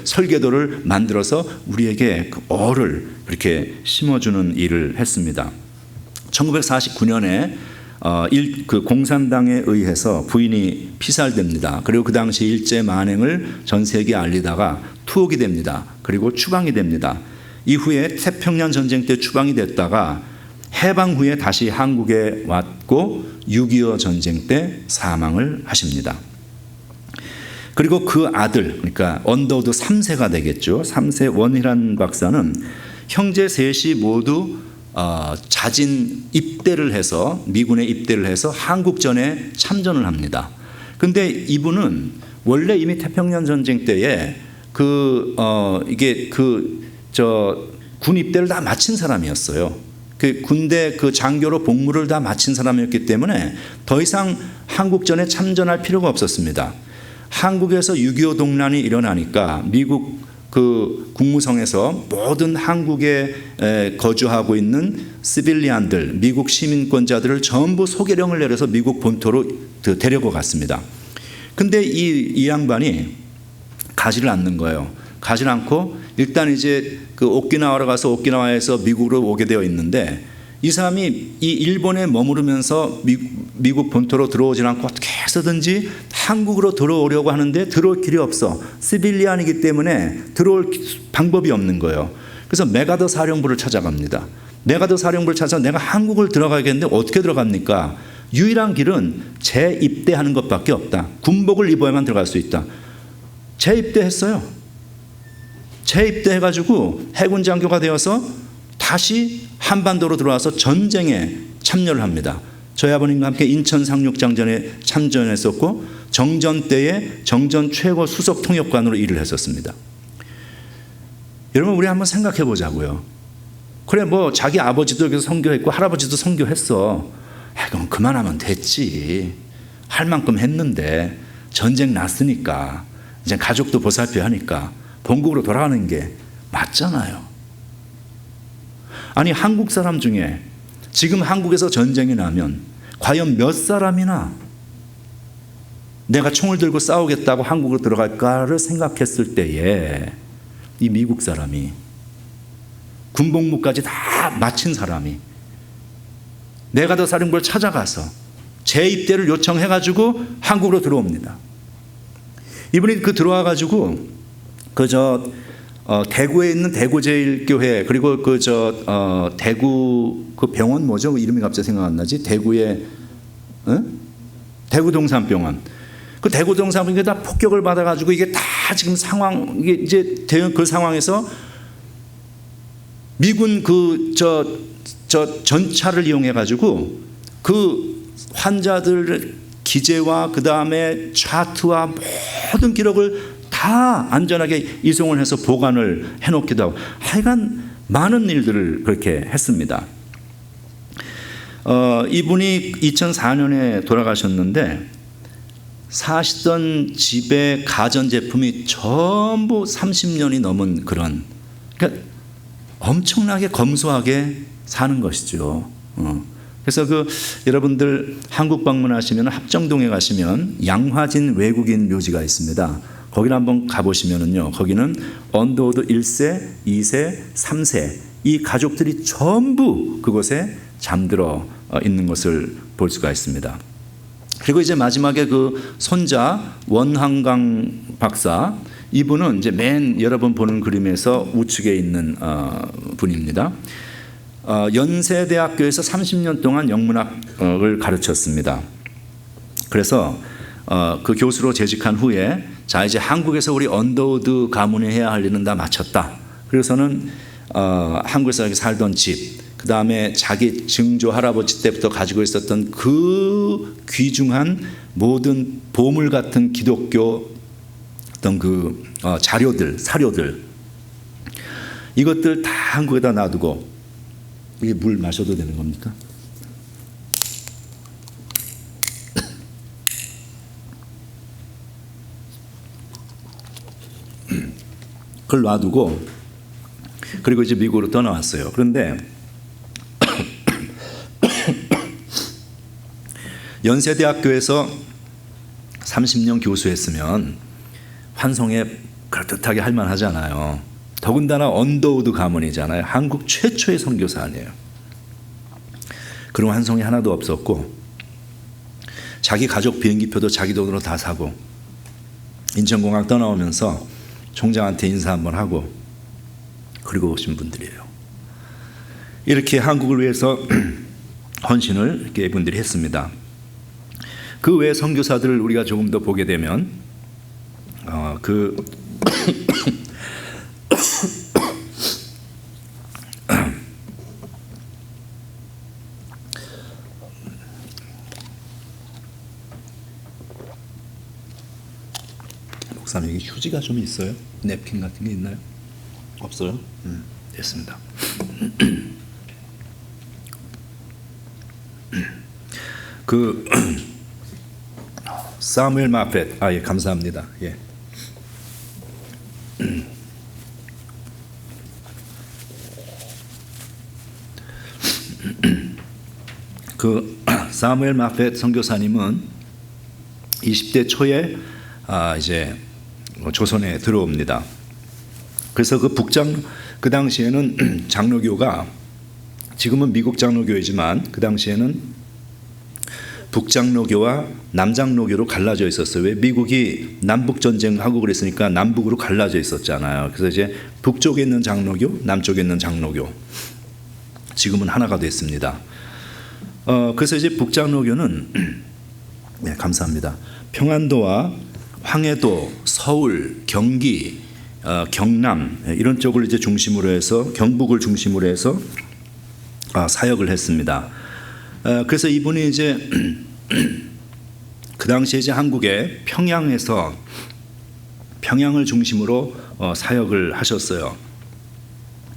설계도를 만들어서 우리에게 그 어를 이렇게 심어주는 일을 했습니다. 1949년에 그 공산당에 의해서 부인이 피살됩니다. 그리고 그 당시 일제 만행을 전 세계에 알리다가 투옥이 됩니다. 그리고 추방이 됩니다. 이후에 태평양 전쟁 때 추방이 됐다가 해방 후에 다시 한국에 왔고 6.25 전쟁 때 사망을 하십니다. 그리고 그 아들, 그러니까 언더우드 3세가 되겠죠. 3세 원희란 박사는 형제 셋이 모두 자진 입대를 해서 미군에 입대를 해서 한국전에 참전을 합니다. 근데 이분은 원래 이미 태평양 전쟁 때에 군 입대를 다 마친 사람이었어요. 그 군대 그 장교로 복무를 다 마친 사람이었기 때문에 더 이상 한국전에 참전할 필요가 없었습니다. 한국에서 6.25 동란이 일어나니까 미국 그 국무성에서 모든 한국에 거주하고 있는 시빌리안들, 미국 시민권자들을 전부 소개령을 내려서 미국 본토로 데리고 갔습니다. 근데 이 양반이 가지를 않는 거예요. 가지 않고 일단 이제 그 오키나와로 가서 오키나와에서 미국으로 오게 되어 있는데 이 사람이 이 일본에 머무르면서 미국 본토로 들어오지 않고 어떻게 해서든지 한국으로 들어오려고 하는데 들어올 길이 없어. 시빌리안이기 때문에 들어올 방법이 없는 거예요. 그래서 메가더 사령부를 찾아갑니다. 메가더 사령부를 찾아서 내가 한국을 들어가겠는데 어떻게 들어갑니까? 유일한 길은 재입대하는 것밖에 없다. 군복을 입어야만 들어갈 수 있다. 재입대했어요. 재입대해가지고 해군 장교가 되어서 다시 한반도로 들어와서 전쟁에 참여를 합니다. 저희 아버님과 함께 인천 상륙장전에 참전했었고 정전 때에 정전 최고 수석 통역관으로 일을 했었습니다. 여러분 우리 한번 생각해 보자고요. 그래 뭐 자기 아버지도 여기서 선교했고 할아버지도 선교했어. 그럼 그만하면 됐지. 할 만큼 했는데 전쟁 났으니까 이제 가족도 보살펴야 하니까 본국으로 돌아가는 게 맞잖아요. 아니 한국 사람 중에 지금 한국에서 전쟁이 나면 과연 몇 사람이나 내가 총을 들고 싸우겠다고 한국으로 들어갈까를 생각했을 때에 이 미국 사람이 군복무까지 다 마친 사람이 메가더 사령부를 찾아가서 재입대를 요청해가지고 한국으로 들어옵니다. 이분이 들어와가지고 대구에 있는 대구제일교회 그리고 대구 그 병원 뭐죠? 이름이 갑자기 생각 안 나지? 대구의 대구 동산병원. 그 대구 동산병원이 다 폭격을 받아가지고 이게 다 지금 이게 이제 그 상황에서 미군 전차를 이용해가지고 그 환자들 기재와 그 다음에 차트와 모든 기록을 다 안전하게 이송을 해서 보관을 해놓기도 하고 하여간 많은 일들을 그렇게 했습니다. 이분이 2004년에 돌아가셨는데 사시던 집의 가전제품이 전부 30년이 넘은 그런 그러니까 엄청나게 검소하게 사는 것이죠. 그래서 여러분들 한국 방문하시면 합정동에 가시면 양화진 외국인 묘지가 있습니다. 거기를 한번 가보시면은요, 거기는 언더우드 1세, 2세, 3세 이 가족들이 전부 그곳에 잠들어 있는 것을 볼 수가 있습니다. 그리고 이제 마지막에 그 손자 원한강 박사 이분은 이제 맨 여러분 보는 그림에서 우측에 있는 분입니다. 연세대학교에서 30년 동안 영문학을 가르쳤습니다. 그래서 그 교수로 재직한 후에 자 이제 한국에서 우리 언더우드 가문이 해야 할 일은 다 마쳤다. 그래서는 한국에서 살던 집, 그 다음에 자기 증조 할아버지 때부터 가지고 있었던 그 귀중한 모든 보물 같은 기독교 어떤 그 자료들, 사료들 이것들 다 한국에다 놔두고 이게 물 마셔도 되는 겁니까? 그걸 놔두고 그리고 이제 미국으로 떠나왔어요. 그런데 연세대학교에서 30년 교수했으면 환송에 그럴듯하게 할 만하잖아요. 더군다나 언더우드 가문이잖아요. 한국 최초의 선교사 아니에요. 그런 환송이 하나도 없었고 자기 가족 비행기표도 자기 돈으로 다 사고 인천공항 떠나오면서 총장한테 인사 한번 하고 그리고 오신 분들이에요. 이렇게 한국을 위해서 헌신을 이렇게 이분들이 했습니다. 그 외 선교사들을 우리가 조금 더 보게 되면 목사님 여기 휴지가 좀 있어요? 냅킨 같은 게 있나요? 없어요? 됐습니다. 사무엘 마펫, 예, 감사합니다. 예. 사무엘 마펫 선교사님은 20대 초에 이제 조선에 들어옵니다. 그래서 그 당시에는 장로교가 지금은 미국 장로교이지만 그 당시에는 북장로교와 남장로교로 갈라져 있었어요. 왜 미국이 남북 전쟁하고 그랬으니까 남북으로 갈라져 있었잖아요. 그래서 이제 북쪽에 있는 장로교, 남쪽에 있는 장로교. 지금은 하나가 됐습니다. 그래서 이제 북장로교는 네, 감사합니다. 평안도와 황해도, 서울, 경기, 경남 이런 쪽을 이제 중심으로 해서 경북을 중심으로 해서 사역을 했습니다. 그래서 이분이 이제 그 당시에 이제 한국의 평양을 중심으로 사역을 하셨어요.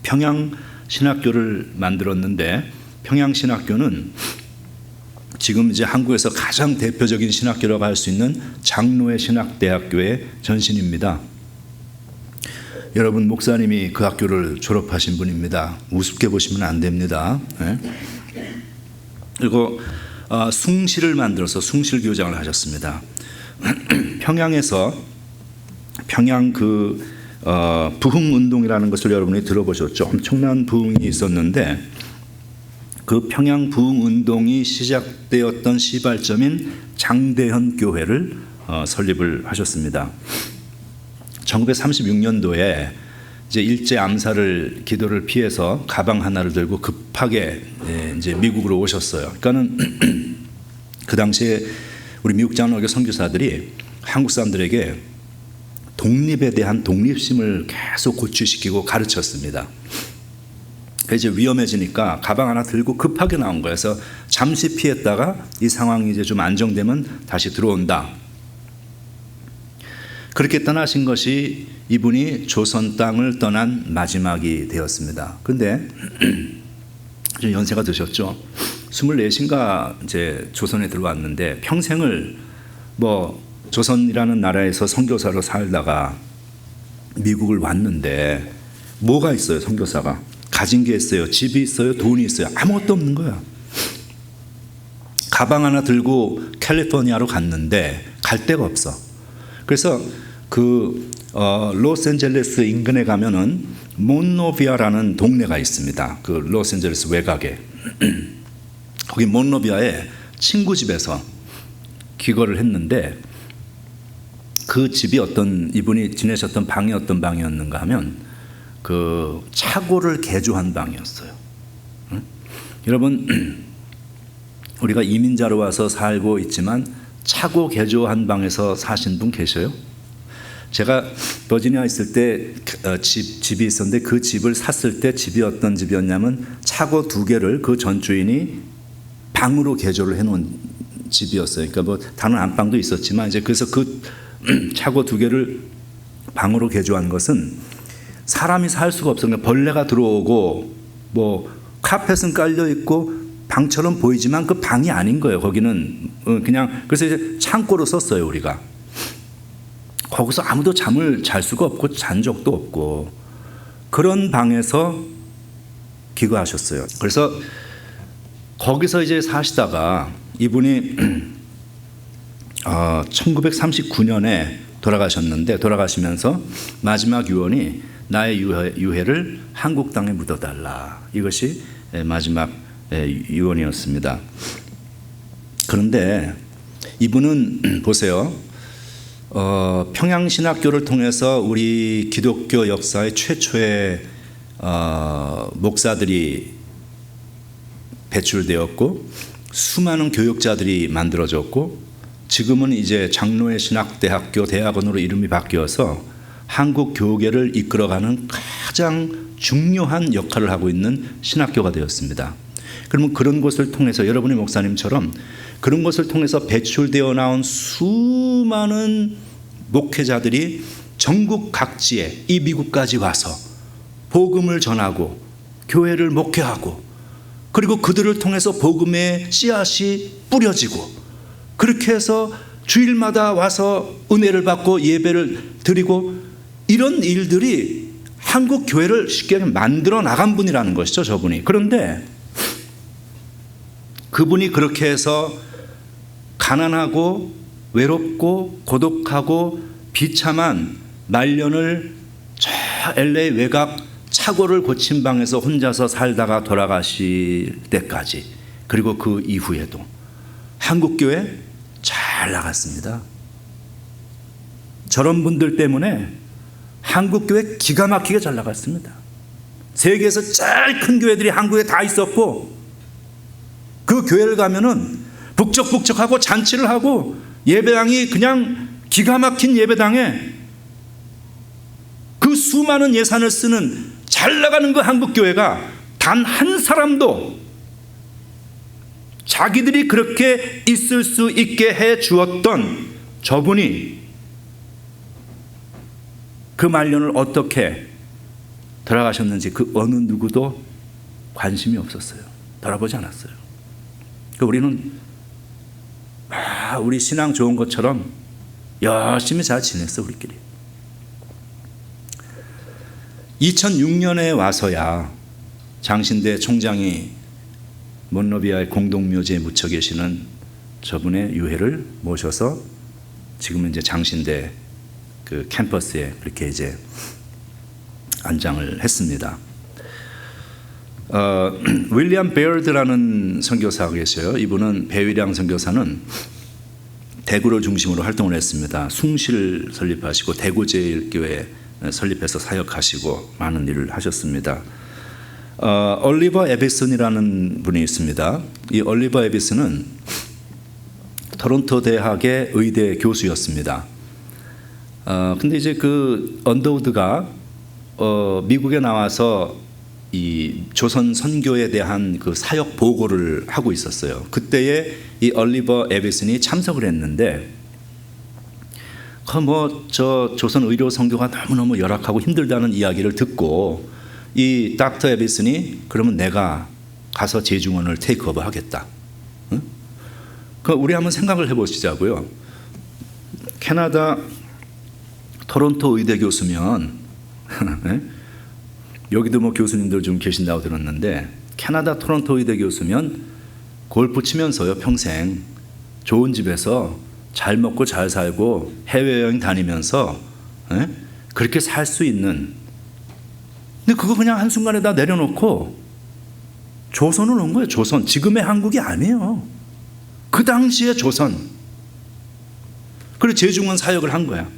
평양 신학교를 만들었는데 평양 신학교는 지금 이제 한국에서 가장 대표적인 신학교라고 할 수 있는 장로의 신학대학교의 전신입니다. 여러분 목사님이 그 학교를 졸업하신 분입니다. 우습게 보시면 안 됩니다. 네. 그리고 숭실을 만들어서 숭실교장을 하셨습니다. 평양에서 평양 부흥운동이라는 것을 여러분이 들어보셨죠. 엄청난 부흥이 있었는데 그 평양 부흥운동이 시작되었던 시발점인 장대현 교회를 설립을 하셨습니다. 1936년도에 이제 일제 암살을 기도를 피해서 가방 하나를 들고 급하게 이제 미국으로 오셨어요. 그러니까는 그 당시에 우리 미국 장로교 선교사들이 한국 사람들에게 독립에 대한 독립심을 계속 고취시키고 가르쳤습니다. 이제 위험해지니까 가방 하나 들고 급하게 나온 거예요. 그래서 잠시 피했다가 이 상황이 이제 좀 안정되면 다시 들어온다. 그렇게 떠나신 것이 이분이 조선 땅을 떠난 마지막이 되었습니다. 그런데 연세가 드셨죠. 24인가 이제 조선에 들어왔는데 평생을 조선이라는 나라에서 선교사로 살다가 미국을 왔는데 뭐가 있어요? 선교사가 가진 게 있어요? 집이 있어요? 돈이 있어요? 아무것도 없는 거야. 가방 하나 들고 캘리포니아로 갔는데 갈 데가 없어. 그래서 로스앤젤레스 인근에 가면은 몬로비아라는 동네가 있습니다. 그 로스앤젤레스 외곽에. 거기 몬로비아에 친구 집에서 귀거를 했는데 그 집이 이분이 지내셨던 방이 어떤 방이었는가 하면 그 차고를 개조한 방이었어요. 응? 여러분 우리가 이민자로 와서 살고 있지만 차고 개조한 방에서 사신 분 계셔요? 제가 버지니아 있을 때 집이 있었는데 그 집을 샀을 때 집이 어떤 집이었냐면 차고 2개를 그 전주인이 방으로 개조를 해놓은 집이었어요. 그러니까 다른 안방도 있었지만 이제 그래서 그 차고 2개를 방으로 개조한 것은 사람이 살 수가 없어요. 그러니까 벌레가 들어오고 카펫은 깔려 있고 방처럼 보이지만 그 방이 아닌 거예요. 거기는 그냥 그래서 이제 창고로 썼어요. 우리가 거기서 아무도 잠을 잘 수가 없고 잔 적도 없고 그런 방에서 기거하셨어요. 그래서 거기서 이제 사시다가 이분이 1939년에 돌아가셨는데 돌아가시면서 마지막 유언이 나의 유해를 한국 땅에 묻어달라. 이것이 마지막 유언이었습니다. 그런데 이분은 보세요. 평양신학교를 통해서 우리 기독교 역사의 최초의 목사들이 배출되었고 수많은 교육자들이 만들어졌고 지금은 이제 장로회 신학대학교 대학원으로 이름이 바뀌어서 한국 교계를 이끌어가는 가장 중요한 역할을 하고 있는 신학교가 되었습니다. 그러면 그런 곳을 통해서 여러분의 목사님처럼 그런 것을 통해서 배출되어 나온 수많은 목회자들이 전국 각지에 이 미국까지 와서 복음을 전하고 교회를 목회하고 그리고 그들을 통해서 복음의 씨앗이 뿌려지고 그렇게 해서 주일마다 와서 은혜를 받고 예배를 드리고 이런 일들이 한국 교회를 쉽게 만들어 나간 분이라는 것이죠, 저분이. 그런데 그분이 그렇게 해서 가난하고 외롭고 고독하고 비참한 말년을 저 LA 외곽 차고를 고친 방에서 혼자서 살다가 돌아가실 때까지 그리고 그 이후에도 한국교회 잘 나갔습니다. 저런 분들 때문에 한국교회 기가 막히게 잘 나갔습니다. 세계에서 제일 큰 교회들이 한국에 다 있었고 그 교회를 가면은 북적북적하고 잔치를 하고 예배당이 그냥 기가 막힌 예배당에 그 수많은 예산을 쓰는 잘 나가는 그 한국교회가 단 한 사람도 자기들이 그렇게 있을 수 있게 해 주었던 저분이 그 말년을 어떻게 돌아가셨는지 그 어느 누구도 관심이 없었어요. 돌아보지 않았어요. 우리는 우리 신앙 좋은 것처럼 열심히 잘 지냈어 우리끼리. 2006년에 와서야 장신대 총장이 몬로비아의 공동묘지에 묻혀 계시는 저분의 유해를 모셔서 지금은 이제 장신대 그 캠퍼스에 그렇게 이제 안장을 했습니다. 윌리엄 베어드라는 선교사가 계셔요. 이분은 배위량 선교사는 대구를 중심으로 활동을 했습니다. 숭실 설립하시고 대구제일교회 설립해서 사역하시고 많은 일을 하셨습니다. 올리버 에비슨이라는 분이 있습니다. 이 올리버 에비슨은 토론토 대학의 의대 교수였습니다. 근데 이제 그 언더우드가 미국에 나와서 이 조선 선교에 대한 그 사역 보고를 하고 있었어요. 그때에 이 올리버 에비슨이 참석을 했는데 저 조선 의료 선교가 너무너무 열악하고 힘들다는 이야기를 듣고 이 닥터 에비슨이 그러면 내가 가서 재중원을 테이크오버 하겠다. 응? 우리 한번 생각을 해보시자고요. 캐나다 토론토 의대 교수면 여기도 뭐 교수님들 좀 계신다고 들었는데 캐나다 토론토 의대 교수면 골프 치면서요 평생 좋은 집에서 잘 먹고 잘 살고 해외여행 다니면서 그렇게 살 수 있는, 근데 그거 그냥 한순간에 다 내려놓고 조선을 온 거예요. 조선, 지금의 한국이 아니에요. 그 당시의 조선. 그리고 재중원 사역을 한 거야.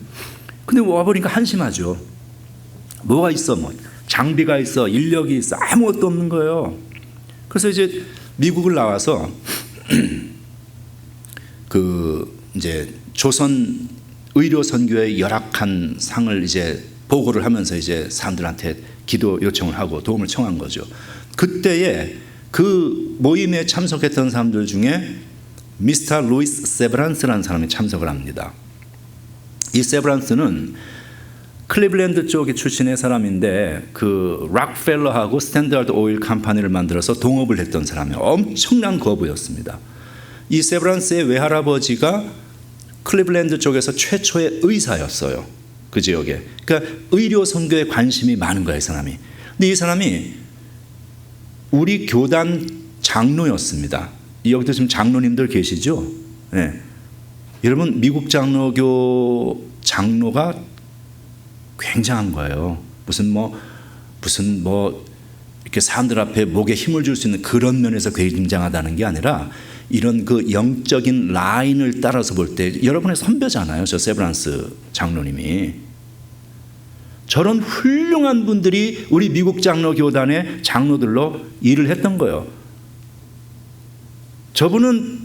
근데 와보니까 한심하죠. 뭐가 있어, 뭐 장비가 있어, 인력이 있어, 아무것도 없는 거예요. 그래서 이제 미국을 나와서 그 이제 조선 의료 선교의 열악한 상을 이제 보고를 하면서 이제 사람들한테 기도 요청을 하고 도움을 청한 거죠. 그때에 그 모임에 참석했던 사람들 중에 미스터 루이스 세브란스라는 사람이 참석을 합니다. 이 세브란스는 클리블랜드 쪽의 출신의 사람인데 그 락펠러하고 스탠다드 오일 컴퍼니를 만들어서 동업을 했던 사람이에요. 엄청난 거부였습니다. 이 세브란스의 외할아버지가 클리블랜드 쪽에서 최초의 의사였어요. 그 지역에. 그러니까 의료 선교에 관심이 많은 거야, 이 사람이. 근데 이 사람이 우리 교단 장로였습니다. 여기도 지금 장로님들 계시죠? 네. 여러분, 미국 장로교 장로가 굉장한 거예요. 무슨 뭐 이렇게 사람들 앞에 목에 힘을 줄 수 있는 그런 면에서 굉장하다는 게 아니라 이런 그 영적인 라인을 따라서 볼 때 여러분의 선배잖아요. 저 세브란스 장로님이. 저런 훌륭한 분들이 우리 미국 장로교단의 장로들로 일을 했던 거예요. 저분은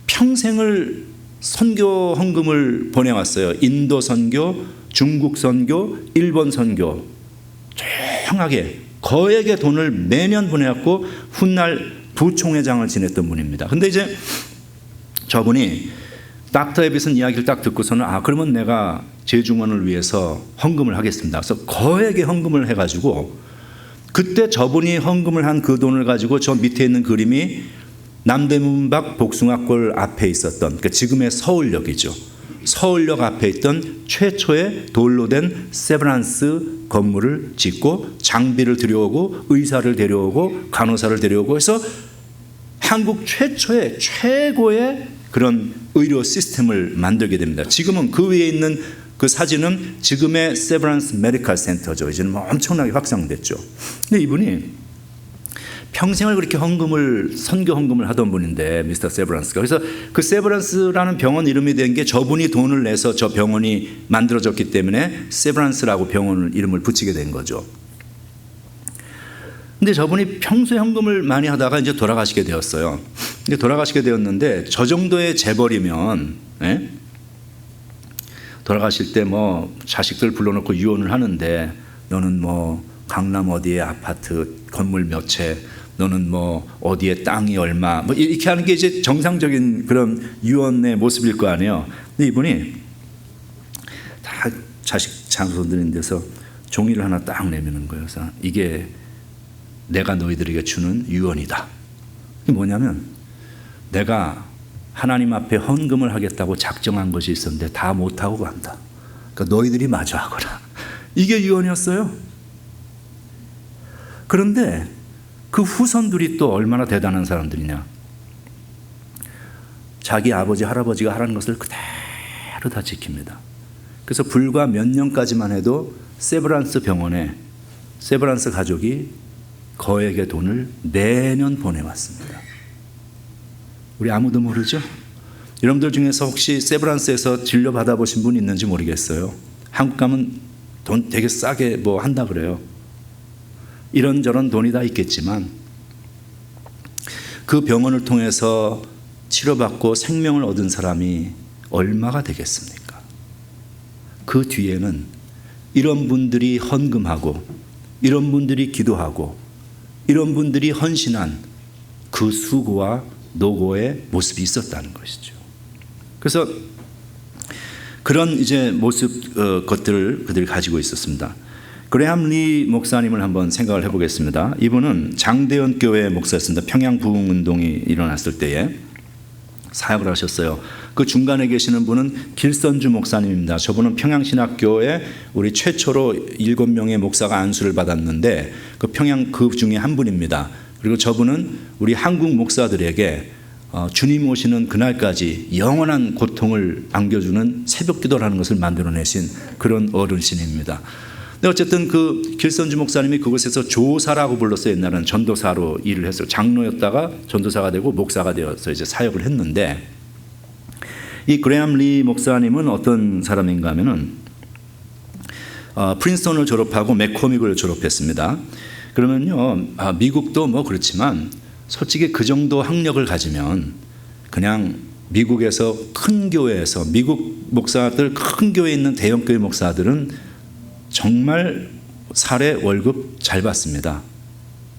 평생을 선교 헌금을 보내왔어요. 인도 선교, 중국 선교, 일본 선교 조용하게 거액의 돈을 매년 보내왔고 훗날 부총회장을 지냈던 분입니다. 근데 이제 저분이 닥터 에빗슨 이야기를 딱 듣고서는 그러면 내가 재중원을 위해서 헌금을 하겠습니다. 그래서 거액의 헌금을 해가지고 그때 저분이 헌금을 한 그 돈을 가지고 저 밑에 있는 그림이 남대문 밖 복숭아골 앞에 있었던, 그러니까 지금의 서울역이죠. 서울역 앞에 있던 최초의 돌로 된 세브란스 건물을 짓고 장비를 들여오고 의사를 데려오고 간호사를 데려오고 해서 한국 최고의 그런 의료 시스템을 만들게 됩니다. 지금은 그 위에 있는 그 사진은 지금의 세브란스 메디컬 센터죠. 이제는 뭐 엄청나게 확장됐죠. 근데 이분이 평생을 그렇게 선교 헌금을 하던 분인데, 미스터 세브란스가. 그래서 그 세브란스라는 병원 이름이 된 게 저분이 돈을 내서 저 병원이 만들어졌기 때문에 세브란스라고 병원 이름을 붙이게 된 거죠. 근데 저분이 평소에 헌금을 많이 하다가 이제 돌아가시게 되었어요. 근데 돌아가시게 되었는데 저 정도의 재벌이면, 돌아가실 때 뭐 자식들 불러놓고 유언을 하는데, 너는 뭐 강남 어디에 아파트 건물 몇 채, 너는 뭐 어디에 땅이 얼마, 뭐 이렇게 하는 게 이제 정상적인 그런 유언의 모습일 거 아니에요. 근데 이분이 다 자식 장손들인 데서 종이를 하나 딱 내미는 거예요. 그래서 이게 내가 너희들에게 주는 유언이다. 이게 뭐냐면, 내가 하나님 앞에 헌금을 하겠다고 작정한 것이 있었는데 다 못하고 간다. 그러니까 너희들이 마저 하거라. 이게 유언이었어요. 그런데 그 후손들이 또 얼마나 대단한 사람들이냐. 자기 아버지 할아버지가 하라는 것을 그대로 다 지킵니다. 그래서 불과 몇 년까지만 해도 세브란스 병원에 세브란스 가족이 거액의 돈을 매년 보내왔습니다. 우리 아무도 모르죠? 여러분들 중에서 혹시 세브란스에서 진료 받아보신 분 있는지 모르겠어요. 한국 가면 돈 되게 싸게 뭐 한다 그래요. 이런저런 돈이 다 있겠지만 그 병원을 통해서 치료받고 생명을 얻은 사람이 얼마가 되겠습니까? 그 뒤에는 이런 분들이 헌금하고 이런 분들이 기도하고 이런 분들이 헌신한 그 수고와 노고의 모습이 있었다는 것이죠. 그래서 그런 이제 모습 것들을 그들이 가지고 있었습니다. 그레함 리 목사님을 한번 생각을 해보겠습니다. 이분은 장대현 교회 목사였습니다. 평양 부흥 운동이 일어났을 때에 사역을 하셨어요. 그 중간에 계시는 분은 길선주 목사님입니다. 저분은 평양신학교에 우리 최초로 7명의 목사가 안수를 받았는데 그 평양 그 중에 한 분입니다. 그리고 저분은 우리 한국 목사들에게 주님 오시는 그날까지 영원한 고통을 안겨주는 새벽 기도라는 것을 만들어내신 그런 어르신입니다. 근데 어쨌든 그 길선주 목사님이 그곳에서 조사라고 불렀어요. 옛날에는 전도사로 일을 했어요. 장로였다가 전도사가 되고 목사가 되어서 이제 사역을 했는데, 이 그레함 리 목사님은 어떤 사람인가 하면은 프린스턴을 졸업하고 맥코믹을 졸업했습니다. 그러면요, 미국도 뭐 그렇지만 솔직히 그 정도 학력을 가지면 그냥 미국에서 큰 교회에서 미국 목사들 큰 교회에 있는 대형 교회 목사들은 정말 사례 월급 잘 받습니다.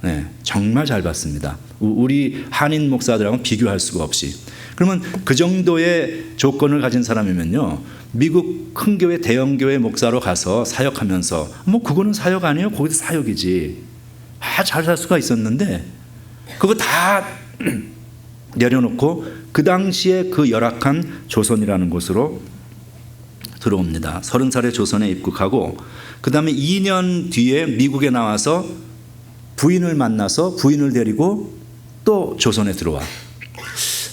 네, 정말 잘 받습니다. 우리 한인 목사들하고는 비교할 수가 없이. 그러면 그 정도의 조건을 가진 사람이면요, 미국 큰 교회 대형 교회 목사로 가서 사역하면서 뭐 그거는 사역 아니에요? 거기서 사역이지. 잘 살 수가 있었는데 그거 다 내려놓고 그 당시에 그 열악한 조선이라는 곳으로 들어옵니다. 30살에 조선에 입국하고 그 다음에 2년 뒤에 미국에 나와서 부인을 만나서 부인을 데리고 또 조선에 들어와.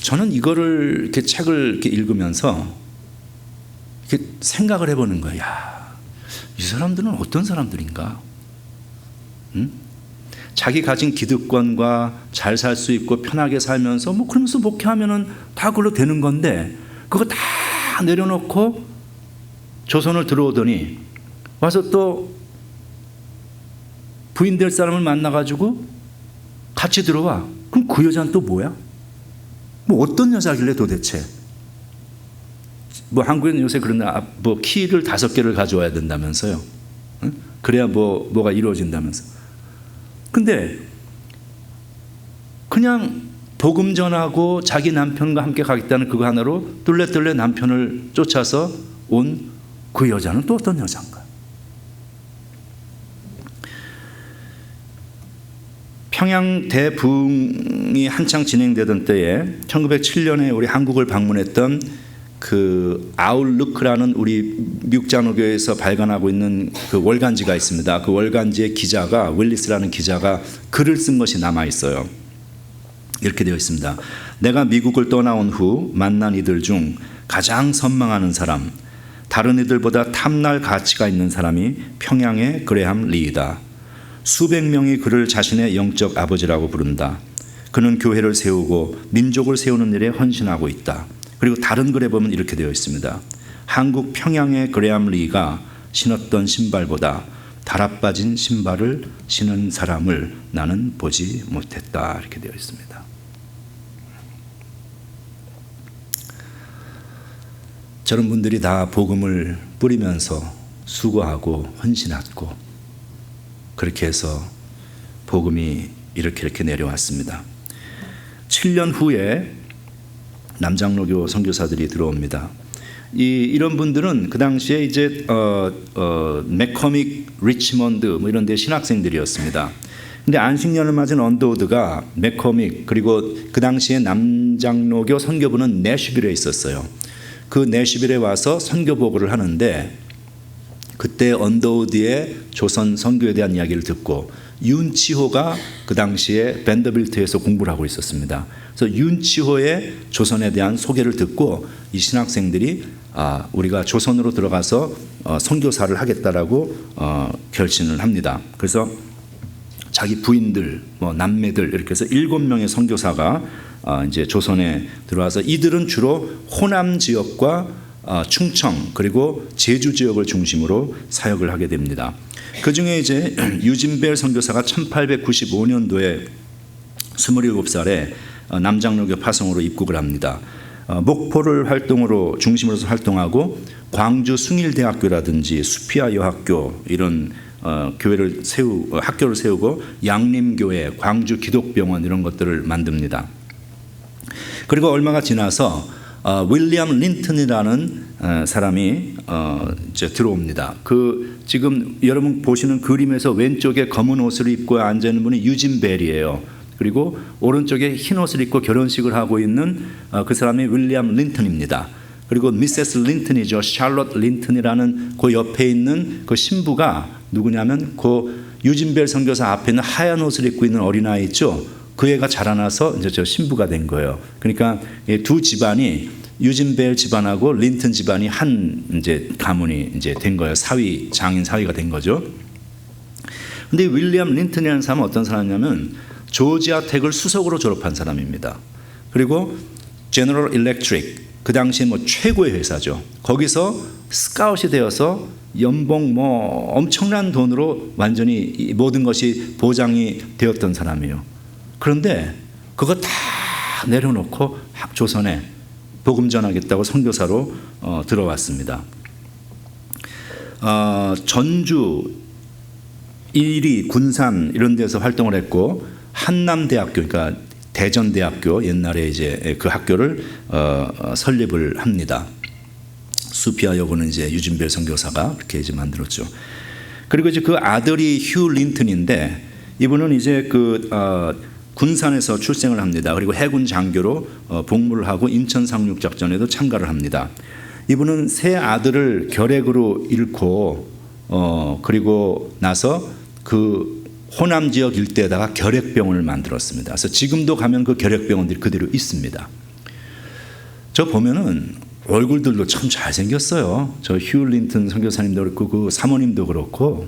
저는 이거를 이렇게 책을 이렇게 읽으면서 이렇게 생각을 해보는 거예요. 야, 이 사람들은 어떤 사람들인가? 응? 자기 가진 기득권과 잘 살 수 있고 편하게 살면서 뭐 그러면서 목회하면은 다 그걸로 되는 건데 그거 다 내려놓고 조선을 들어오더니 와서 또 부인 될 사람을 만나가지고 같이 들어와. 그럼 그 여자는 또 뭐야? 뭐 어떤 여자길래 도대체? 뭐 한국에는 요새 그런다. 뭐 키를 5개를 가져와야 된다면서요. 응? 그래야 뭐가 이루어진다면서. 근데 그냥 복음 전하고 자기 남편과 함께 가겠다는 그거 하나로 뚫레뚫레 남편을 쫓아서 온 그 여자는 또 어떤 여자인가? 평양 대부흥이 한창 진행되던 때에 1907년에 우리 한국을 방문했던 그 아울루크라는 우리 미국 장로교회에서 발간하고 있는 그 월간지가 있습니다. 그 월간지의 기자가 윌리스라는 기자가 글을 쓴 것이 남아 있어요. 이렇게 되어 있습니다. 내가 미국을 떠나온 후 만난 이들 중 가장 선망하는 사람, 다른 이들보다 탐날 가치가 있는 사람이 평양의 그레함 리이다. 수백 명이 그를 자신의 영적 아버지라고 부른다. 그는 교회를 세우고 민족을 세우는 일에 헌신하고 있다. 그리고 다른 글에 보면 이렇게 되어 있습니다. 한국 평양의 그레함 리가 신었던 신발보다 달아빠진 신발을 신은 사람을 나는 보지 못했다. 이렇게 되어 있습니다. 저런 분들이 다 복음을 뿌리면서 수고하고 헌신하고 그렇게 해서 복음이 이렇게 내려왔습니다. 7년 후에 남장로교 선교사들이 들어옵니다. 이런 분들은 그 당시에 이제 맥커믹, 리치먼드 뭐 이런 데 신학생들이었습니다. 근데 안식년을 맞은 언더우드가 맥커믹 그리고 그 당시에 남장로교 선교부는 내슈빌에 있었어요. 그 내슈빌에 와서 선교 보고를 하는데 그때 언더우드의 조선 선교에 대한 이야기를 듣고 윤치호가 그 당시에 밴더빌트에서 공부를 하고 있었습니다. 그래서 윤치호의 조선에 대한 소개를 듣고 이 신학생들이 우리가 조선으로 들어가서 선교사를 하겠다라고 결심을 합니다. 그래서 자기 부인들, 뭐 남매들 이렇게 해서 7명의 선교사가 이제 조선에 들어와서 이들은 주로 호남 지역과 충청 그리고 제주 지역을 중심으로 사역을 하게 됩니다. 그 중에 이제 유진벨 선교사가 1895년도에 27살에 남장로교 파송으로 입국을 합니다. 목포를 활동으로 중심으로 활동하고 광주 숭일대학교라든지 수피아 여학교 이런 학교를 세우고 양림교회, 광주 기독병원 이런 것들을 만듭니다. 그리고 얼마가 지나서 윌리엄 린튼이라는 사람이 이제 들어옵니다. 그 지금 여러분 보시는 그림에서 왼쪽에 검은 옷을 입고 앉아 있는 분이 유진 벨이에요. 그리고 오른쪽에 흰 옷을 입고 결혼식을 하고 있는 그 사람이 윌리엄 린튼입니다. 그리고 미세스 린튼이죠. 샬롯 린튼이라는 그 옆에 있는 그 신부가 누구냐면 그 유진 벨 선교사 앞에 있는 하얀 옷을 입고 있는 어린아이 있죠. 그 애가 자라나서 이제 저 신부가 된 거예요. 그러니까 두 집안이 유진 벨 집안하고 린튼 집안이 한 이제 가문이 이제 된 거예요. 장인 사위가 된 거죠. 근데 윌리엄 린튼이라는 사람은 어떤 사람이냐면 조지아 텍을 수석으로 졸업한 사람입니다. 그리고 제너럴 일렉트릭 그 당시 뭐 최고의 회사죠. 거기서 스카웃이 되어서 연봉 뭐 엄청난 돈으로 완전히 모든 것이 보장이 되었던 사람이에요. 그런데 그거 다 내려놓고 조선에 복음 전하겠다고 선교사로 들어왔습니다. 전주, 이리, 군산 이런 데서 활동을 했고 한남대학교, 그러니까 대전대학교 옛날에 이제 그 학교를 설립을 합니다. 수피아 여고는 이제 유진벨 선교사가 그렇게 이제 만들었죠. 그리고 이제 그 아들이 휴 린튼인데 이분은 이제 군산에서 출생을 합니다. 그리고 해군 장교로 복무를 하고 인천 상륙 작전에도 참가를 합니다. 이분은 세 아들을 결핵으로 잃고 그리고 나서 그 호남 지역 일대에다가 결핵병원을 만들었습니다. 그래서 지금도 가면 그 결핵병원들이 그대로 있습니다. 저 보면은 얼굴들도 참 잘생겼어요. 저 휴 린턴 선교사님도 그렇고 그 사모님도 그렇고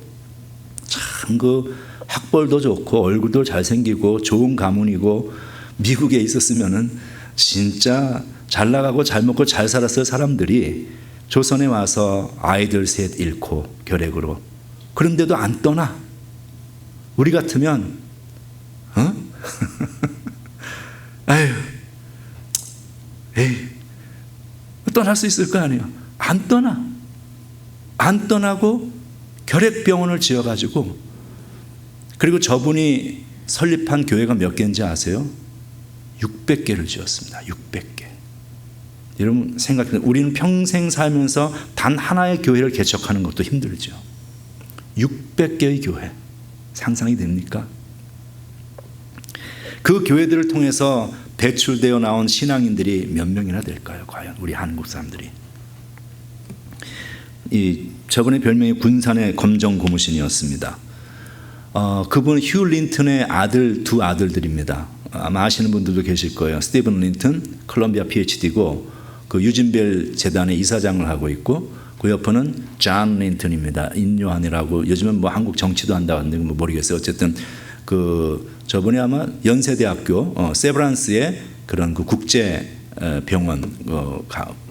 참 그 학벌도 좋고 얼굴도 잘생기고 좋은 가문이고 미국에 있었으면은 진짜 잘 나가고 잘 먹고 잘 살았을 사람들이 조선에 와서 아이들 셋 잃고 결핵으로 그런데도 안 떠나. 우리 같으면 아유 에이 떠날 수 있을 거 아니에요. 안 떠나. 안 떠나고 결핵병원을 지어가지고 그리고 저분이 설립한 교회가 몇 개인지 아세요? 600개를 지었습니다. 600개. 여러분 생각해 우리는 평생 살면서 단 하나의 교회를 개척하는 것도 힘들죠. 600개의 교회. 상상이 됩니까? 그 교회들을 통해서 배출되어 나온 신앙인들이 몇 명이나 될까요? 과연 우리 한국 사람들이. 저분의 별명이 군산의 검정 고무신이었습니다. 그분 휴 린턴의 두 아들들입니다. 아마 아시는 분들도 계실 거예요. 스티븐 린턴 콜롬비아 PhD고 그 유진벨 재단의 이사장을 하고 있고 그 옆에는 존 린턴입니다. 인요한이라고 요즘은 뭐 한국 정치도 한다고 하는데 뭐 모르겠어요. 어쨌든 그 저분이 아마 연세대학교 세브란스의 그런 그 국제 병원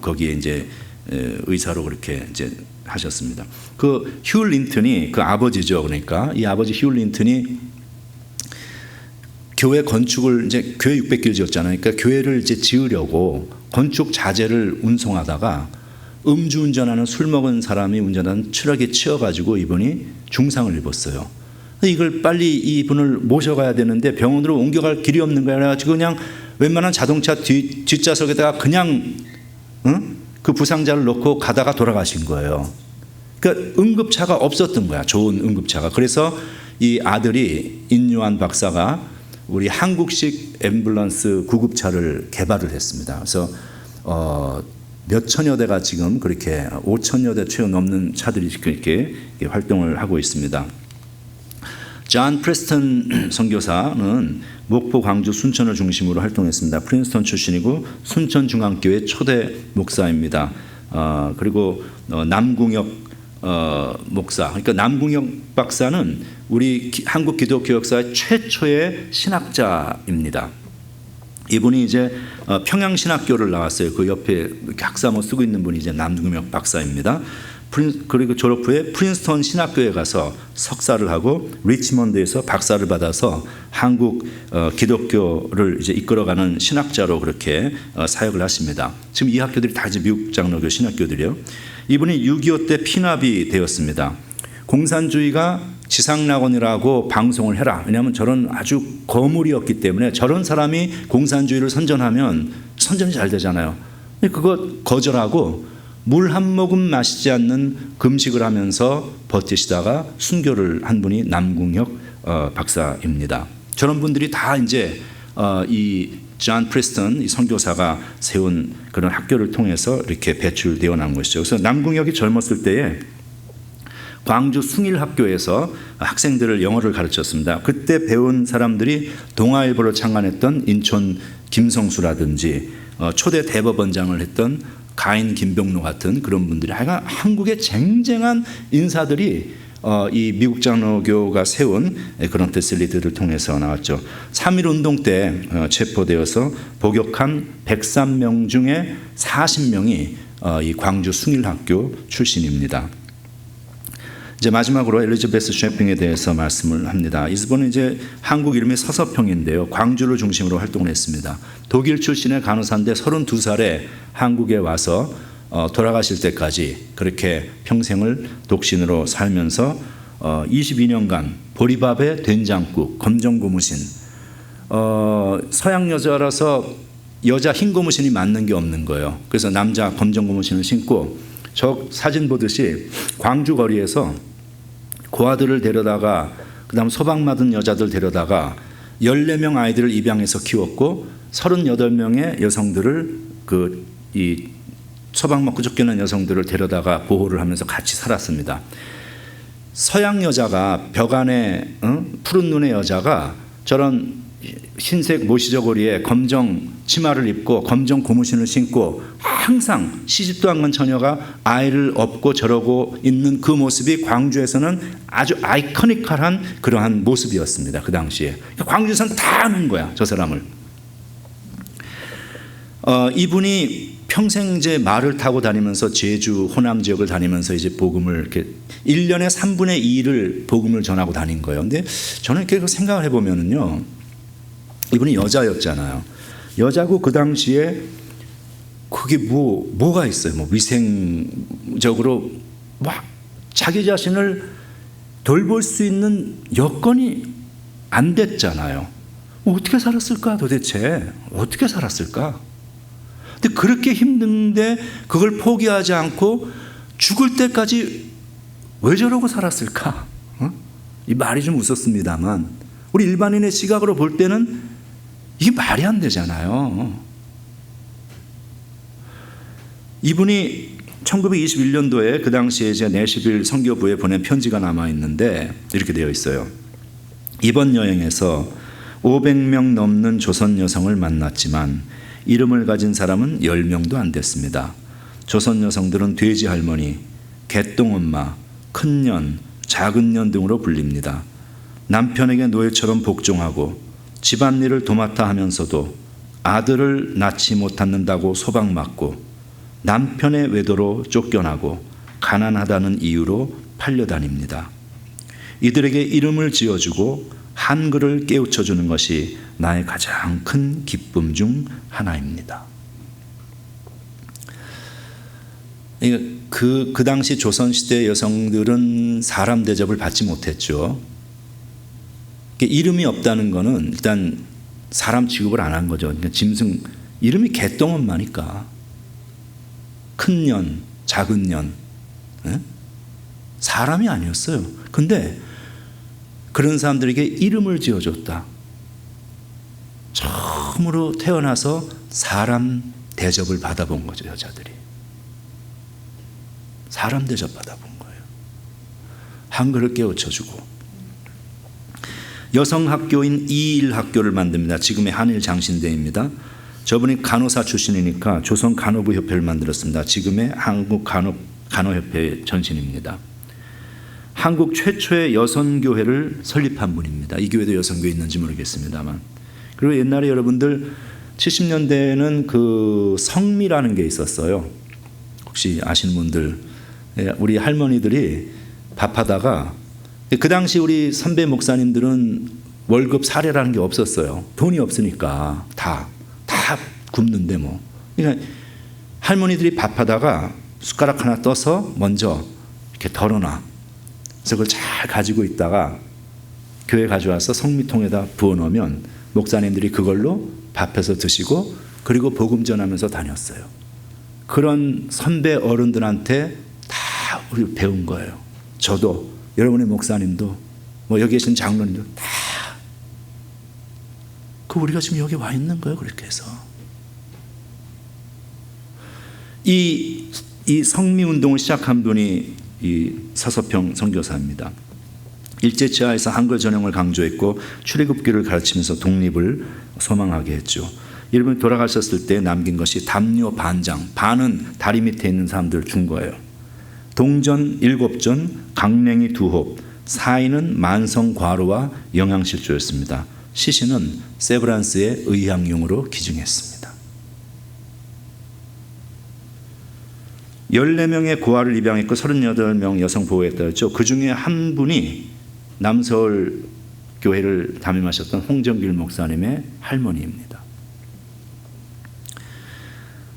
거기에 이제 의사로 그렇게 이제 하셨습니다. 그 휴 린턴이 그 아버지죠. 그러니까 이 아버지 휴 린턴이 교회 건축을 이제 교회 600개를 지었잖아요. 그러니까 교회를 이제 지으려고 건축 자재를 운송하다가 음주운전하는 술 먹은 사람이 운전하는 트럭에 치여가지고 이분이 중상을 입었어요. 이걸 빨리 이분을 모셔가야 되는데 병원으로 옮겨갈 길이 없는 거야. 그래가지고 그냥 웬만한 자동차 뒷좌석에다가 그냥 그 부상자를 놓고 가다가 돌아가신 거예요. 그러니까 응급차가 없었던 거야. 좋은 응급차가. 그래서 이 아들이 인요한 박사가 우리 한국식 앰뷸런스 구급차를 개발을 했습니다. 그래서 몇 천여 대가 지금 그렇게 5천여 대 채 넘는 차들이 이렇게 활동을 하고 있습니다. 존 프레스턴 선교사는 목포, 광주, 순천을 중심으로 활동했습니다. 프린스턴 출신이고 순천중앙교회 초대 목사입니다. 그리고 남궁혁 목사, 그러니까 남궁혁 박사는 우리 한국 기독교 역사의 최초의 신학자입니다. 이분이 이제 평양신학교를 나왔어요. 그 옆에 학사모 쓰고 있는 분이 이제 남궁혁 박사입니다. 그리고 졸업 후에 프린스턴 신학교에 가서 석사를 하고 리치몬드에서 박사를 받아서 한국 기독교를 이제 이끌어가는 신학자로 그렇게 사역을 하십니다. 지금 이 학교들이 다 이제 미국 장로교 신학교들이요. 이분이 6.25 때 피납이 되었습니다. 공산주의가 지상낙원이라고 방송을 해라. 왜냐하면 저런 아주 거물이었기 때문에 저런 사람이 공산주의를 선전하면 선전이 잘 되잖아요. 그거 거절하고 물 한 모금 마시지 않는 금식을 하면서 버티시다가 순교를 한 분이 남궁혁 박사입니다. 저런 분들이 다 이제 이 존 프리스턴 이 선교사가 세운 그런 학교를 통해서 이렇게 배출되어 나온 것이죠. 그래서 남궁혁이 젊었을 때에 광주 숭일학교에서 학생들을 영어를 가르쳤습니다. 그때 배운 사람들이 동아일보를 창간했던 인천 김성수라든지 초대 대법원장을 했던 가인 김병로 같은 그런 분들이 하여간 한국의 쟁쟁한 인사들이 이 미국 장로교가 세운 그런 패슬리티를 통해서 나왔죠. 3.1운동 때 체포되어서 복역한 103명 중에 40명이 이 광주 숭일학교 출신입니다. 이제 마지막으로 엘리자베스 셰핑에 대해서 말씀을 합니다. 이분은 이제 한국 이름이 서서평인데요. 광주를 중심으로 활동을 했습니다. 독일 출신의 간호사인데 32살에 한국에 와서 돌아가실 때까지 그렇게 평생을 독신으로 살면서 22년간 보리밥에 된장국, 검정 고무신, 서양 여자라서 여자 흰 고무신이 맞는 게 없는 거예요. 그래서 남자 검정 고무신을 신고 저 사진 보듯이 광주 거리에서 고아들을 데려다가 그다음 소방 맞은 여자들 데려다가 14명 아이들을 입양해서 키웠고 38명의 여성들을 이 소방 맞고 쫓겨난 여성들을 데려다가 보호를 하면서 같이 살았습니다. 서양 여자가 벽 안에 푸른 눈의 여자가 저런 흰색 모시저고리에 검정 치마를 입고 검정 고무신을 신고 항상 시집도 안 간 처녀가 아이를 업고 저러고 있는 그 모습이 광주에서는 아주 아이코닉한 그러한 모습이었습니다. 그 당시에. 광주에서는 다 아는 거야, 저 사람을. 이분이 평생 이제 말을 타고 다니면서 제주 호남 지역을 다니면서 이제 복음을 이렇게 1년에 3분의 2를 복음을 전하고 다닌 거예요. 근데 저는 이렇게 생각을 해보면은요, 이분이 여자였잖아요. 여자고 그 당시에 그게 뭐가 있어요? 뭐 위생적으로 막 자기 자신을 돌볼 수 있는 여건이 안 됐잖아요. 어떻게 살았을까 도대체? 어떻게 살았을까? 근데 그렇게 힘든데 그걸 포기하지 않고 죽을 때까지 왜 저러고 살았을까? 이 말이 좀 웃었습니다만 우리 일반인의 시각으로 볼 때는 이게 말이 안 되잖아요. 이분이 1921년도에 그 당시에 이제 내시빌 선교부에 보낸 편지가 남아 있는데 이렇게 되어 있어요. 이번 여행에서 500명 넘는 조선 여성을 만났지만 이름을 가진 사람은 10명도 안 됐습니다. 조선 여성들은 돼지 할머니, 개똥엄마, 큰년, 작은년 등으로 불립니다. 남편에게 노예처럼 복종하고 집안일을 도맡아 하면서도 아들을 낳지 못한다고 소박맞고 남편의 외도로 쫓겨나고 가난하다는 이유로 팔려다닙니다. 이들에게 이름을 지어주고 한글을 깨우쳐주는 것이 나의 가장 큰 기쁨 중 하나입니다. 그 당시 조선시대 여성들은 사람 대접을 받지 못했죠. 이름이 없다는 것은 일단 사람 취급을 안 한 거죠. 그러니까 짐승, 이름이 개똥엄마니까. 큰년, 작은년, 사람이 아니었어요. 근데 그런 사람들에게 이름을 지어줬다. 처음으로 태어나서 사람 대접을 받아본 거죠, 여자들이. 사람 대접 받아본 거예요. 한글을 깨우쳐주고. 여성학교인 이일학교를 만듭니다. 지금의 한일장신대입니다. 저분이 간호사 출신이니까 조선간호부협회를 만들었습니다. 지금의 한국간호협회 전신입니다. 한국 최초의 여성교회를 설립한 분입니다. 이 교회도 여성교회 있는지 모르겠습니다만. 그리고 옛날에 여러분들 70년대에는 그 성미라는 게 있었어요. 혹시 아시는 분들, 우리 할머니들이 밥하다가 그 당시 우리 선배 목사님들은 월급 사례라는 게 없었어요. 돈이 없으니까 다 굶는데 뭐. 그러니까 할머니들이 밥하다가 숟가락 하나 떠서 먼저 이렇게 덜어놔. 그래서 그걸 잘 가지고 있다가 교회 가져와서 성미통에다 부어놓으면 목사님들이 그걸로 밥해서 드시고 그리고 복음 전하면서 다녔어요. 그런 선배 어른들한테 다 우리 배운 거예요. 저도, 여러분의 목사님도, 뭐 여기 계신 장로님도 다. 그 우리가 지금 여기 와 있는 거예요. 그렇게 해서 이 성미운동을 시작한 분이 이 서서평 선교사입니다. 일제치하에서 한글 전형을 강조했고 출애굽기를 가르치면서 독립을 소망하게 했죠. 이분이 돌아가셨을 때 남긴 것이 담요 반장, 반은 다리 밑에 있는 사람들 준 거예요. 동전 7전, 강냉이 2홉, 사인은 만성과로와 영양실조였습니다. 시신은 세브란스의 의향용으로 기증했습니다. 14명의 고아를 입양했고 38명 여성 보호했다 했죠. 그 중에 한 분이 남서울 교회를 담임하셨던 홍정길 목사님의 할머니입니다.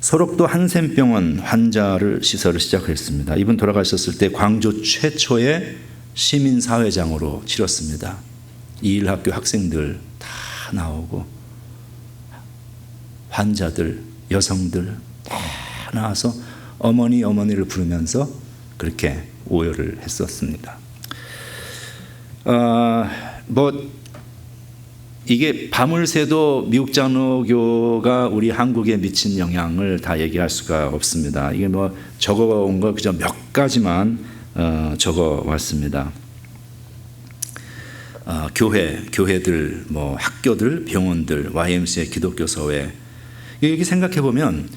소록도 한샘병원 환자를 시설을 시작했습니다. 이분 돌아가셨을 때 광주 최초의 시민사회장으로 치렀습니다. 이일학교 학생들 다 나오고 환자들, 여성들 다 나와서 어머니를 부르면서 그렇게 오열을 했었습니다. 이게 밤을 새도 미국 장로교가 우리 한국에 미친 영향을 다 얘기할 수가 없습니다. 이게 뭐 적어온 거 그저 몇 가지만 적어 왔습니다. 교회들, 뭐 학교들, 병원들, YMCA, 기독교 사회, 여기 생각해 보면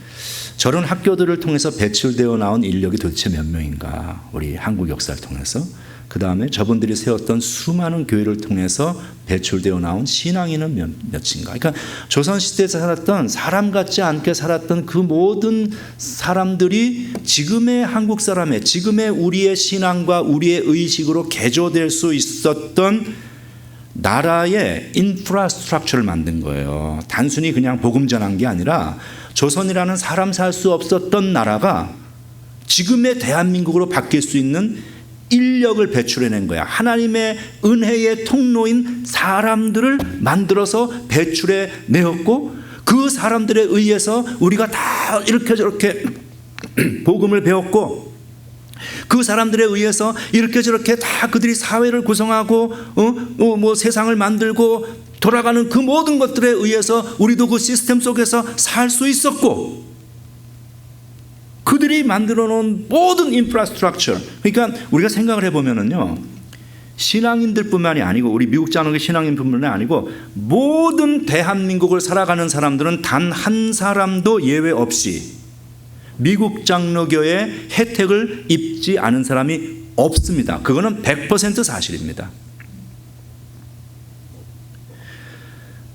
저런 학교들을 통해서 배출되어 나온 인력이 도대체 몇 명인가? 우리 한국 역사를 통해서. 그 다음에 저분들이 세웠던 수많은 교회를 통해서 배출되어 나온 신앙인은 몇인가? 그러니까 조선시대에 살았던 사람 같지 않게 살았던 그 모든 사람들이 지금의 한국 사람의, 지금의 우리의 신앙과 우리의 의식으로 개조될 수 있었던 나라의 인프라스트럭처를 만든 거예요. 단순히 그냥 복음 전한 게 아니라 조선이라는 사람 살 수 없었던 나라가 지금의 대한민국으로 바뀔 수 있는 인력을 배출해낸 거야. 하나님의 은혜의 통로인 사람들을 만들어서 배출해 내었고, 그 사람들에 의해서 우리가 다 이렇게 저렇게 복음을 배웠고, 그 사람들에 의해서 이렇게 저렇게 다 그들이 사회를 구성하고 뭐 세상을 만들고 돌아가는 그 모든 것들에 의해서 우리도 그 시스템 속에서 살 수 있었고, 그들이 만들어 놓은 모든 인프라스트럭처, 그러니까 우리가 생각을 해보면은요, 신앙인들뿐만이 아니고 우리 미국 장로교 신앙인뿐만이 아니고 모든 대한민국을 살아가는 사람들은 단 한 사람도 예외 없이 미국 장로교의 혜택을 입지 않은 사람이 없습니다. 그거는 100% 사실입니다.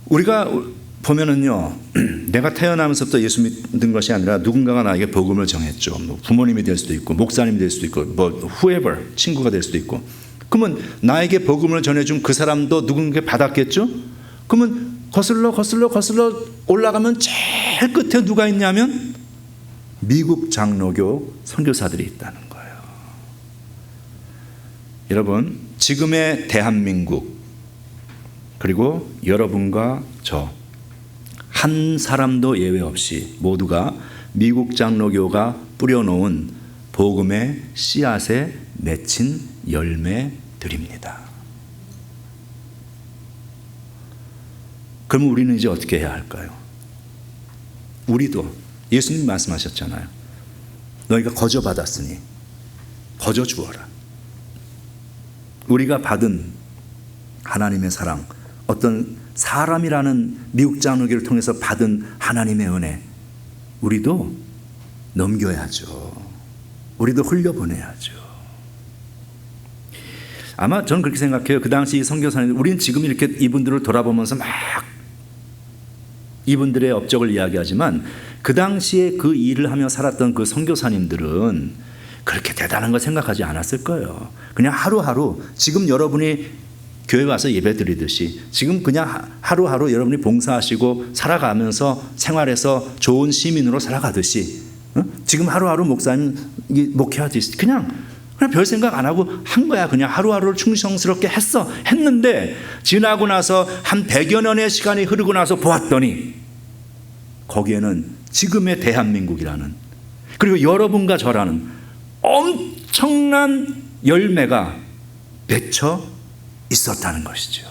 우리가 보면은요, 내가 태어나면서부터 예수 믿는 것이 아니라 누군가가 나에게 복음을 정했죠. 뭐 부모님이 될 수도 있고 목사님이 될 수도 있고 뭐 whoever, 친구가 될 수도 있고. 그러면 나에게 복음을 전해준 그 사람도 누군가 받았겠죠? 그러면 거슬러 올라가면 제일 끝에 누가 있냐면 미국 장로교 선교사들이 있다는 거예요. 여러분, 지금의 대한민국, 그리고 여러분과 저 한 사람도 예외 없이 모두가 미국 장로교가 뿌려놓은 복음의 씨앗에 맺힌 열매들입니다. 그럼 우리는 이제 어떻게 해야 할까요? 우리도 예수님 말씀하셨잖아요. 너희가 거저 받았으니 거저 주어라. 우리가 받은 하나님의 사랑, 어떤 사람이라는 미국 장로교를 통해서 받은 하나님의 은혜, 우리도 넘겨야죠. 우리도 흘려보내야죠. 아마 저는 그렇게 생각해요. 그 당시 선교사님들, 우리는 지금 이렇게 이분들을 돌아보면서 막 이분들의 업적을 이야기하지만 그 당시에 그 일을 하며 살았던 그 선교사님들은 그렇게 대단한 걸 생각하지 않았을 거예요. 그냥 하루하루 지금 여러분이 교회 와서 예배 드리듯이 지금 그냥 하루하루 여러분이 봉사하시고 살아가면서 생활에서 좋은 시민으로 살아가듯이, 지금 하루하루 목사님 목회하듯이 그냥 별 생각 안 하고 한 거야. 그냥 하루하루를 충성스럽게 했는데 지나고 나서 한 100여 년의 시간이 흐르고 나서 보았더니 거기에는 지금의 대한민국이라는, 그리고 여러분과 저라는 엄청난 열매가 맺혀 있었다는 것이죠.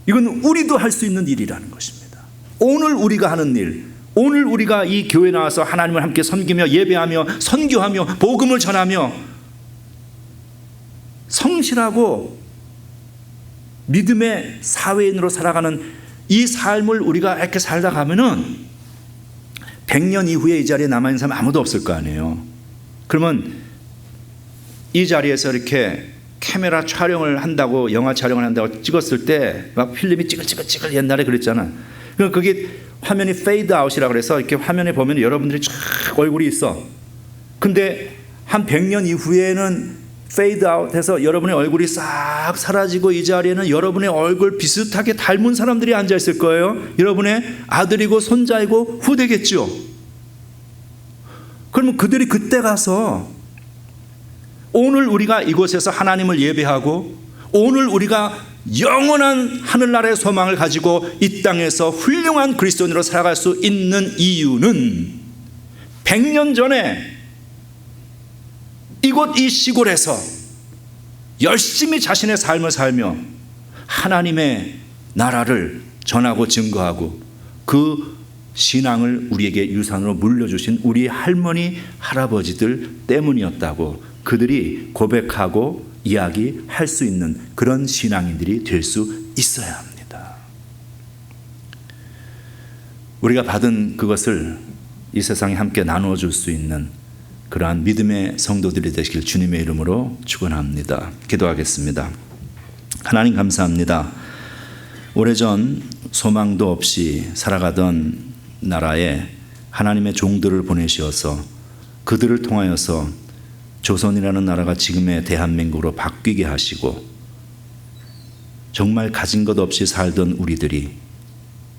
이건 우리도 할 수 있는 일이라는 것입니다. 오늘 우리가 하는 일, 오늘 우리가 이 교회 나와서 하나님을 함께 섬기며 예배하며 선교하며 복음을 전하며 성실하고 믿음의 사회인으로 살아가는 이 삶을 우리가 이렇게 살다 가면은 100년 이후에 이 자리에 남아있는 사람 아무도 없을 거 아니에요. 그러면 이 자리에서 이렇게 카메라 촬영을 한다고, 영화 촬영을 한다고 찍었을 때 막 필름이 찌글찌글 옛날에 그랬잖아. 그게 화면이 페이드 아웃이라고 그래서 이렇게 화면에 보면 여러분들이 쫙 얼굴이 있어. 근데 한 100년 이후에는 페이드 아웃해서 여러분의 얼굴이 싹 사라지고 이 자리에는 여러분의 얼굴 비슷하게 닮은 사람들이 앉아 있을 거예요. 여러분의 아들이고 손자이고 후대겠죠. 그러면 그들이 그때 가서 오늘 우리가 이곳에서 하나님을 예배하고 오늘 우리가 영원한 하늘나라의 소망을 가지고 이 땅에서 훌륭한 그리스도인으로 살아갈 수 있는 이유는 100년 전에 이곳 이 시골에서 열심히 자신의 삶을 살며 하나님의 나라를 전하고 증거하고 그 신앙을 우리에게 유산으로 물려주신 우리 할머니 할아버지들 때문이었다고 그들이 고백하고 이야기할 수 있는 그런 신앙인들이 될 수 있어야 합니다. 우리가 받은 그것을 이 세상에 함께 나눠줄 수 있는 그러한 믿음의 성도들이 되시길 주님의 이름으로 축원합니다. 기도하겠습니다. 하나님 감사합니다. 오래전 소망도 없이 살아가던 나라에 하나님의 종들을 보내시어서 그들을 통하여서 조선이라는 나라가 지금의 대한민국으로 바뀌게 하시고 정말 가진 것 없이 살던 우리들이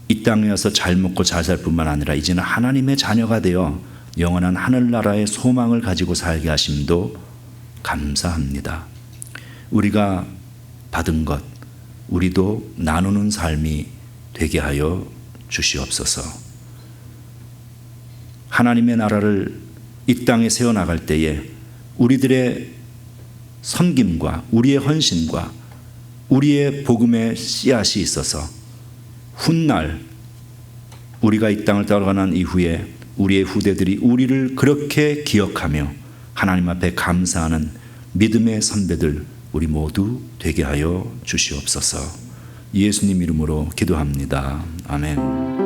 이 땅에 와서 잘 먹고 잘 살 뿐만 아니라 이제는 하나님의 자녀가 되어 영원한 하늘나라의 소망을 가지고 살게 하심도 감사합니다. 우리가 받은 것 우리도 나누는 삶이 되게 하여 주시옵소서. 하나님의 나라를 이 땅에 세워나갈 때에 우리들의 섬김과 우리의 헌신과 우리의 복음의 씨앗이 있어서 훗날 우리가 이 땅을 떠나간 이후에 우리의 후대들이 우리를 그렇게 기억하며 하나님 앞에 감사하는 믿음의 선배들 우리 모두 되게 하여 주시옵소서. 예수님 이름으로 기도합니다. 아멘.